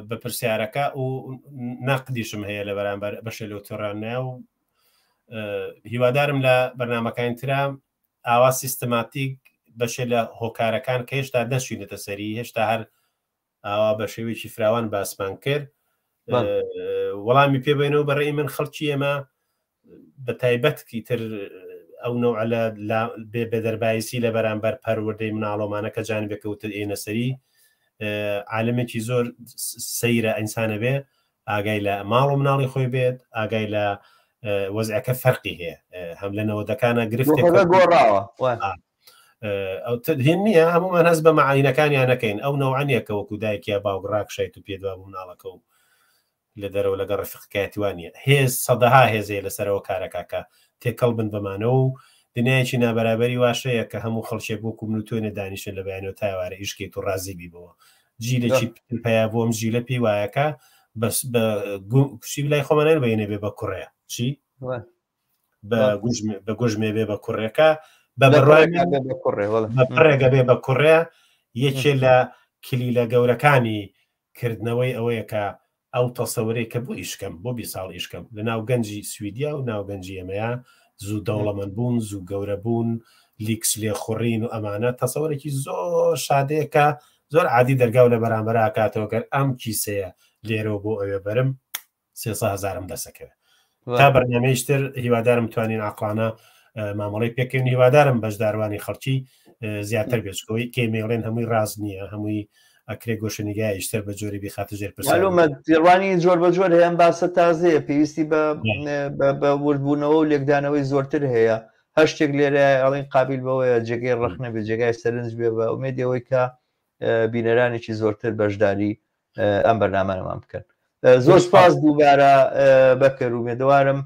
[SPEAKER 2] بە پرسیارەکە و نەقدیشم هەیە لە بەرامبەر بەشە لەوتۆڕانە و هیوادارم لە بەرنمەکانی ترا ئاوا سیستماتیک بەشێ لە هۆکارەکان کە هێشتا نەچوینێتە سەری هێشتا هەر ئاوا بە شێوەیەکی فراوان باسمان کرد وەڵامی پێبێنەوە بەڕێی من خەڵکی ئێمە بە تایبەتکی تر ئەو نەوع لە بێدەربایسی لە بەرامبەر پەروەردەی مناڵۆمانە کە جانبێکەوتە ئێنە سەری عالمێکی زۆر سەیرە ئینسانە بێ ئاگای لە ماڵ و مناڵی خۆی بێت ئاگای لە وەزعەکە فەرقی هەیە هەم لە نەوەدەکانە گرفتێک
[SPEAKER 1] گۆڕاوە
[SPEAKER 2] ئەو هێن نییە هەمومان هەست بە مەعاینەکانیان نەکەین ئەو نەوعانیە کە وەکو دایکیا باوگڕاک شایت و پێدوا بوو مناڵەکە و لە دەرەوە لەگە ڕفقەتیوانە هێز سەدەها هێزێ لەسەرەوە کارەکەکە تێکەڵ بن بەمانەوە و دنیایکی نابەرابەری واشەیە کە هەموو خەڵکێک بۆکو من توێنە دانیشن لە بەیانەوە تاوارە ئیشکێت و ڕازیبی بەوە جیلێکی پیا بۆم جیلە پێی وایەکە بەس بە کوشی لای خۆمانان بەینێ بێ بە کوڕەیە چی بە گوژمێ بێ بە کوڕێکە بە بەڕێگە بێ بە کوڕێ یەکێ لە کلیلە گەورەکانی کردنەوەی ئەوەیە کە ئەو تەسەورەی کە بۆ ئیشکەم بۆ 20 ساڵ ئیشکەم لە ناو گەنجی سویدیا و ناو گەنجی ئێمەیە زوو دەوڵەمەند بوون زوو گەورە بوون لیکس لێ خوڕین و ئەمانە تەسەورێکی زۆر شادەیەکە زۆر عادی دەرگاو لە بەرامبەر ئاکاتەوە گەر ئەم کیسەیە لێرەوە بۆ ئەوێ بەرم 300,000 دەسەکەوێت تا بەرنامەیشتر هیوادارم توانین عقلانە مامەڵی پێکەوێنی هیوادارم بەشداروانی خەڵکی زیاتر بێچکەوەی کێمێڵێن هەمووی ڕاز نییە هەمووی ئەکرێ گۆشەنیگای شتر بە جۆری بخاتە ژێر
[SPEAKER 1] معلومە دیڕوانی زۆر بە جۆر هەیە باسە تازەیە پێویستی بە وردبوونەوە و لێکدانەوەی زۆرتر هەیە هەر شتێک لێرە ئەڵین قابل بەوەیە جێگەی ڕخنە بێ جێگای سەرنج بێ بە ئومێدەوەی کە بینەرانێکی زۆرتر بەشداری ئەم بەرنامانەمان بکەن. زۆر سپاس دووبارە بەکەر و مێدەوارم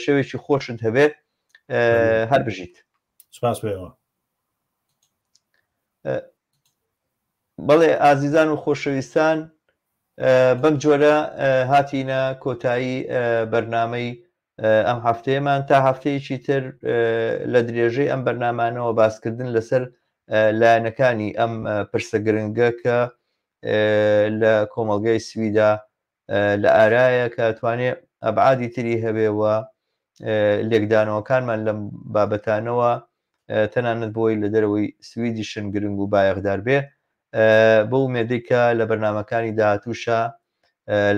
[SPEAKER 1] شەوێکی خۆشت هەبێت هەر بژیت.
[SPEAKER 2] سپاس بێەوە.
[SPEAKER 1] بەڵێ ئازیزان و خۆشەویستان بەم جۆرە هاتینە کۆتایی بەرنامەی ئەم هەفتەیەمان تا هەفتەیەکی تر لە درێژەی ئەم بەرنامانەوە باسکردن لەسەر لایەنەکانی ئەم پرسە گرنگە کە لە کۆمەڵگەی سویدا لە ئارایە کە توانێت ئەبعادی تری هەبێەوە لێکدانەوەکانمان لەم بابەتانەوە تەنانەت بۆی لە دەرەوەی سویدی شن گرنگ و بایەخدار بێ بۆ مێدەیکە لە بەرنامەکانی داهاتووشە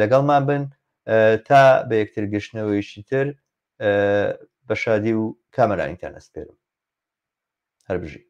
[SPEAKER 1] لەگەڵمان بن تا بە یەکتر گەشتنەوەیشی تر بە شادی و کامەرانیتان ئەسپێرم هەر بژی.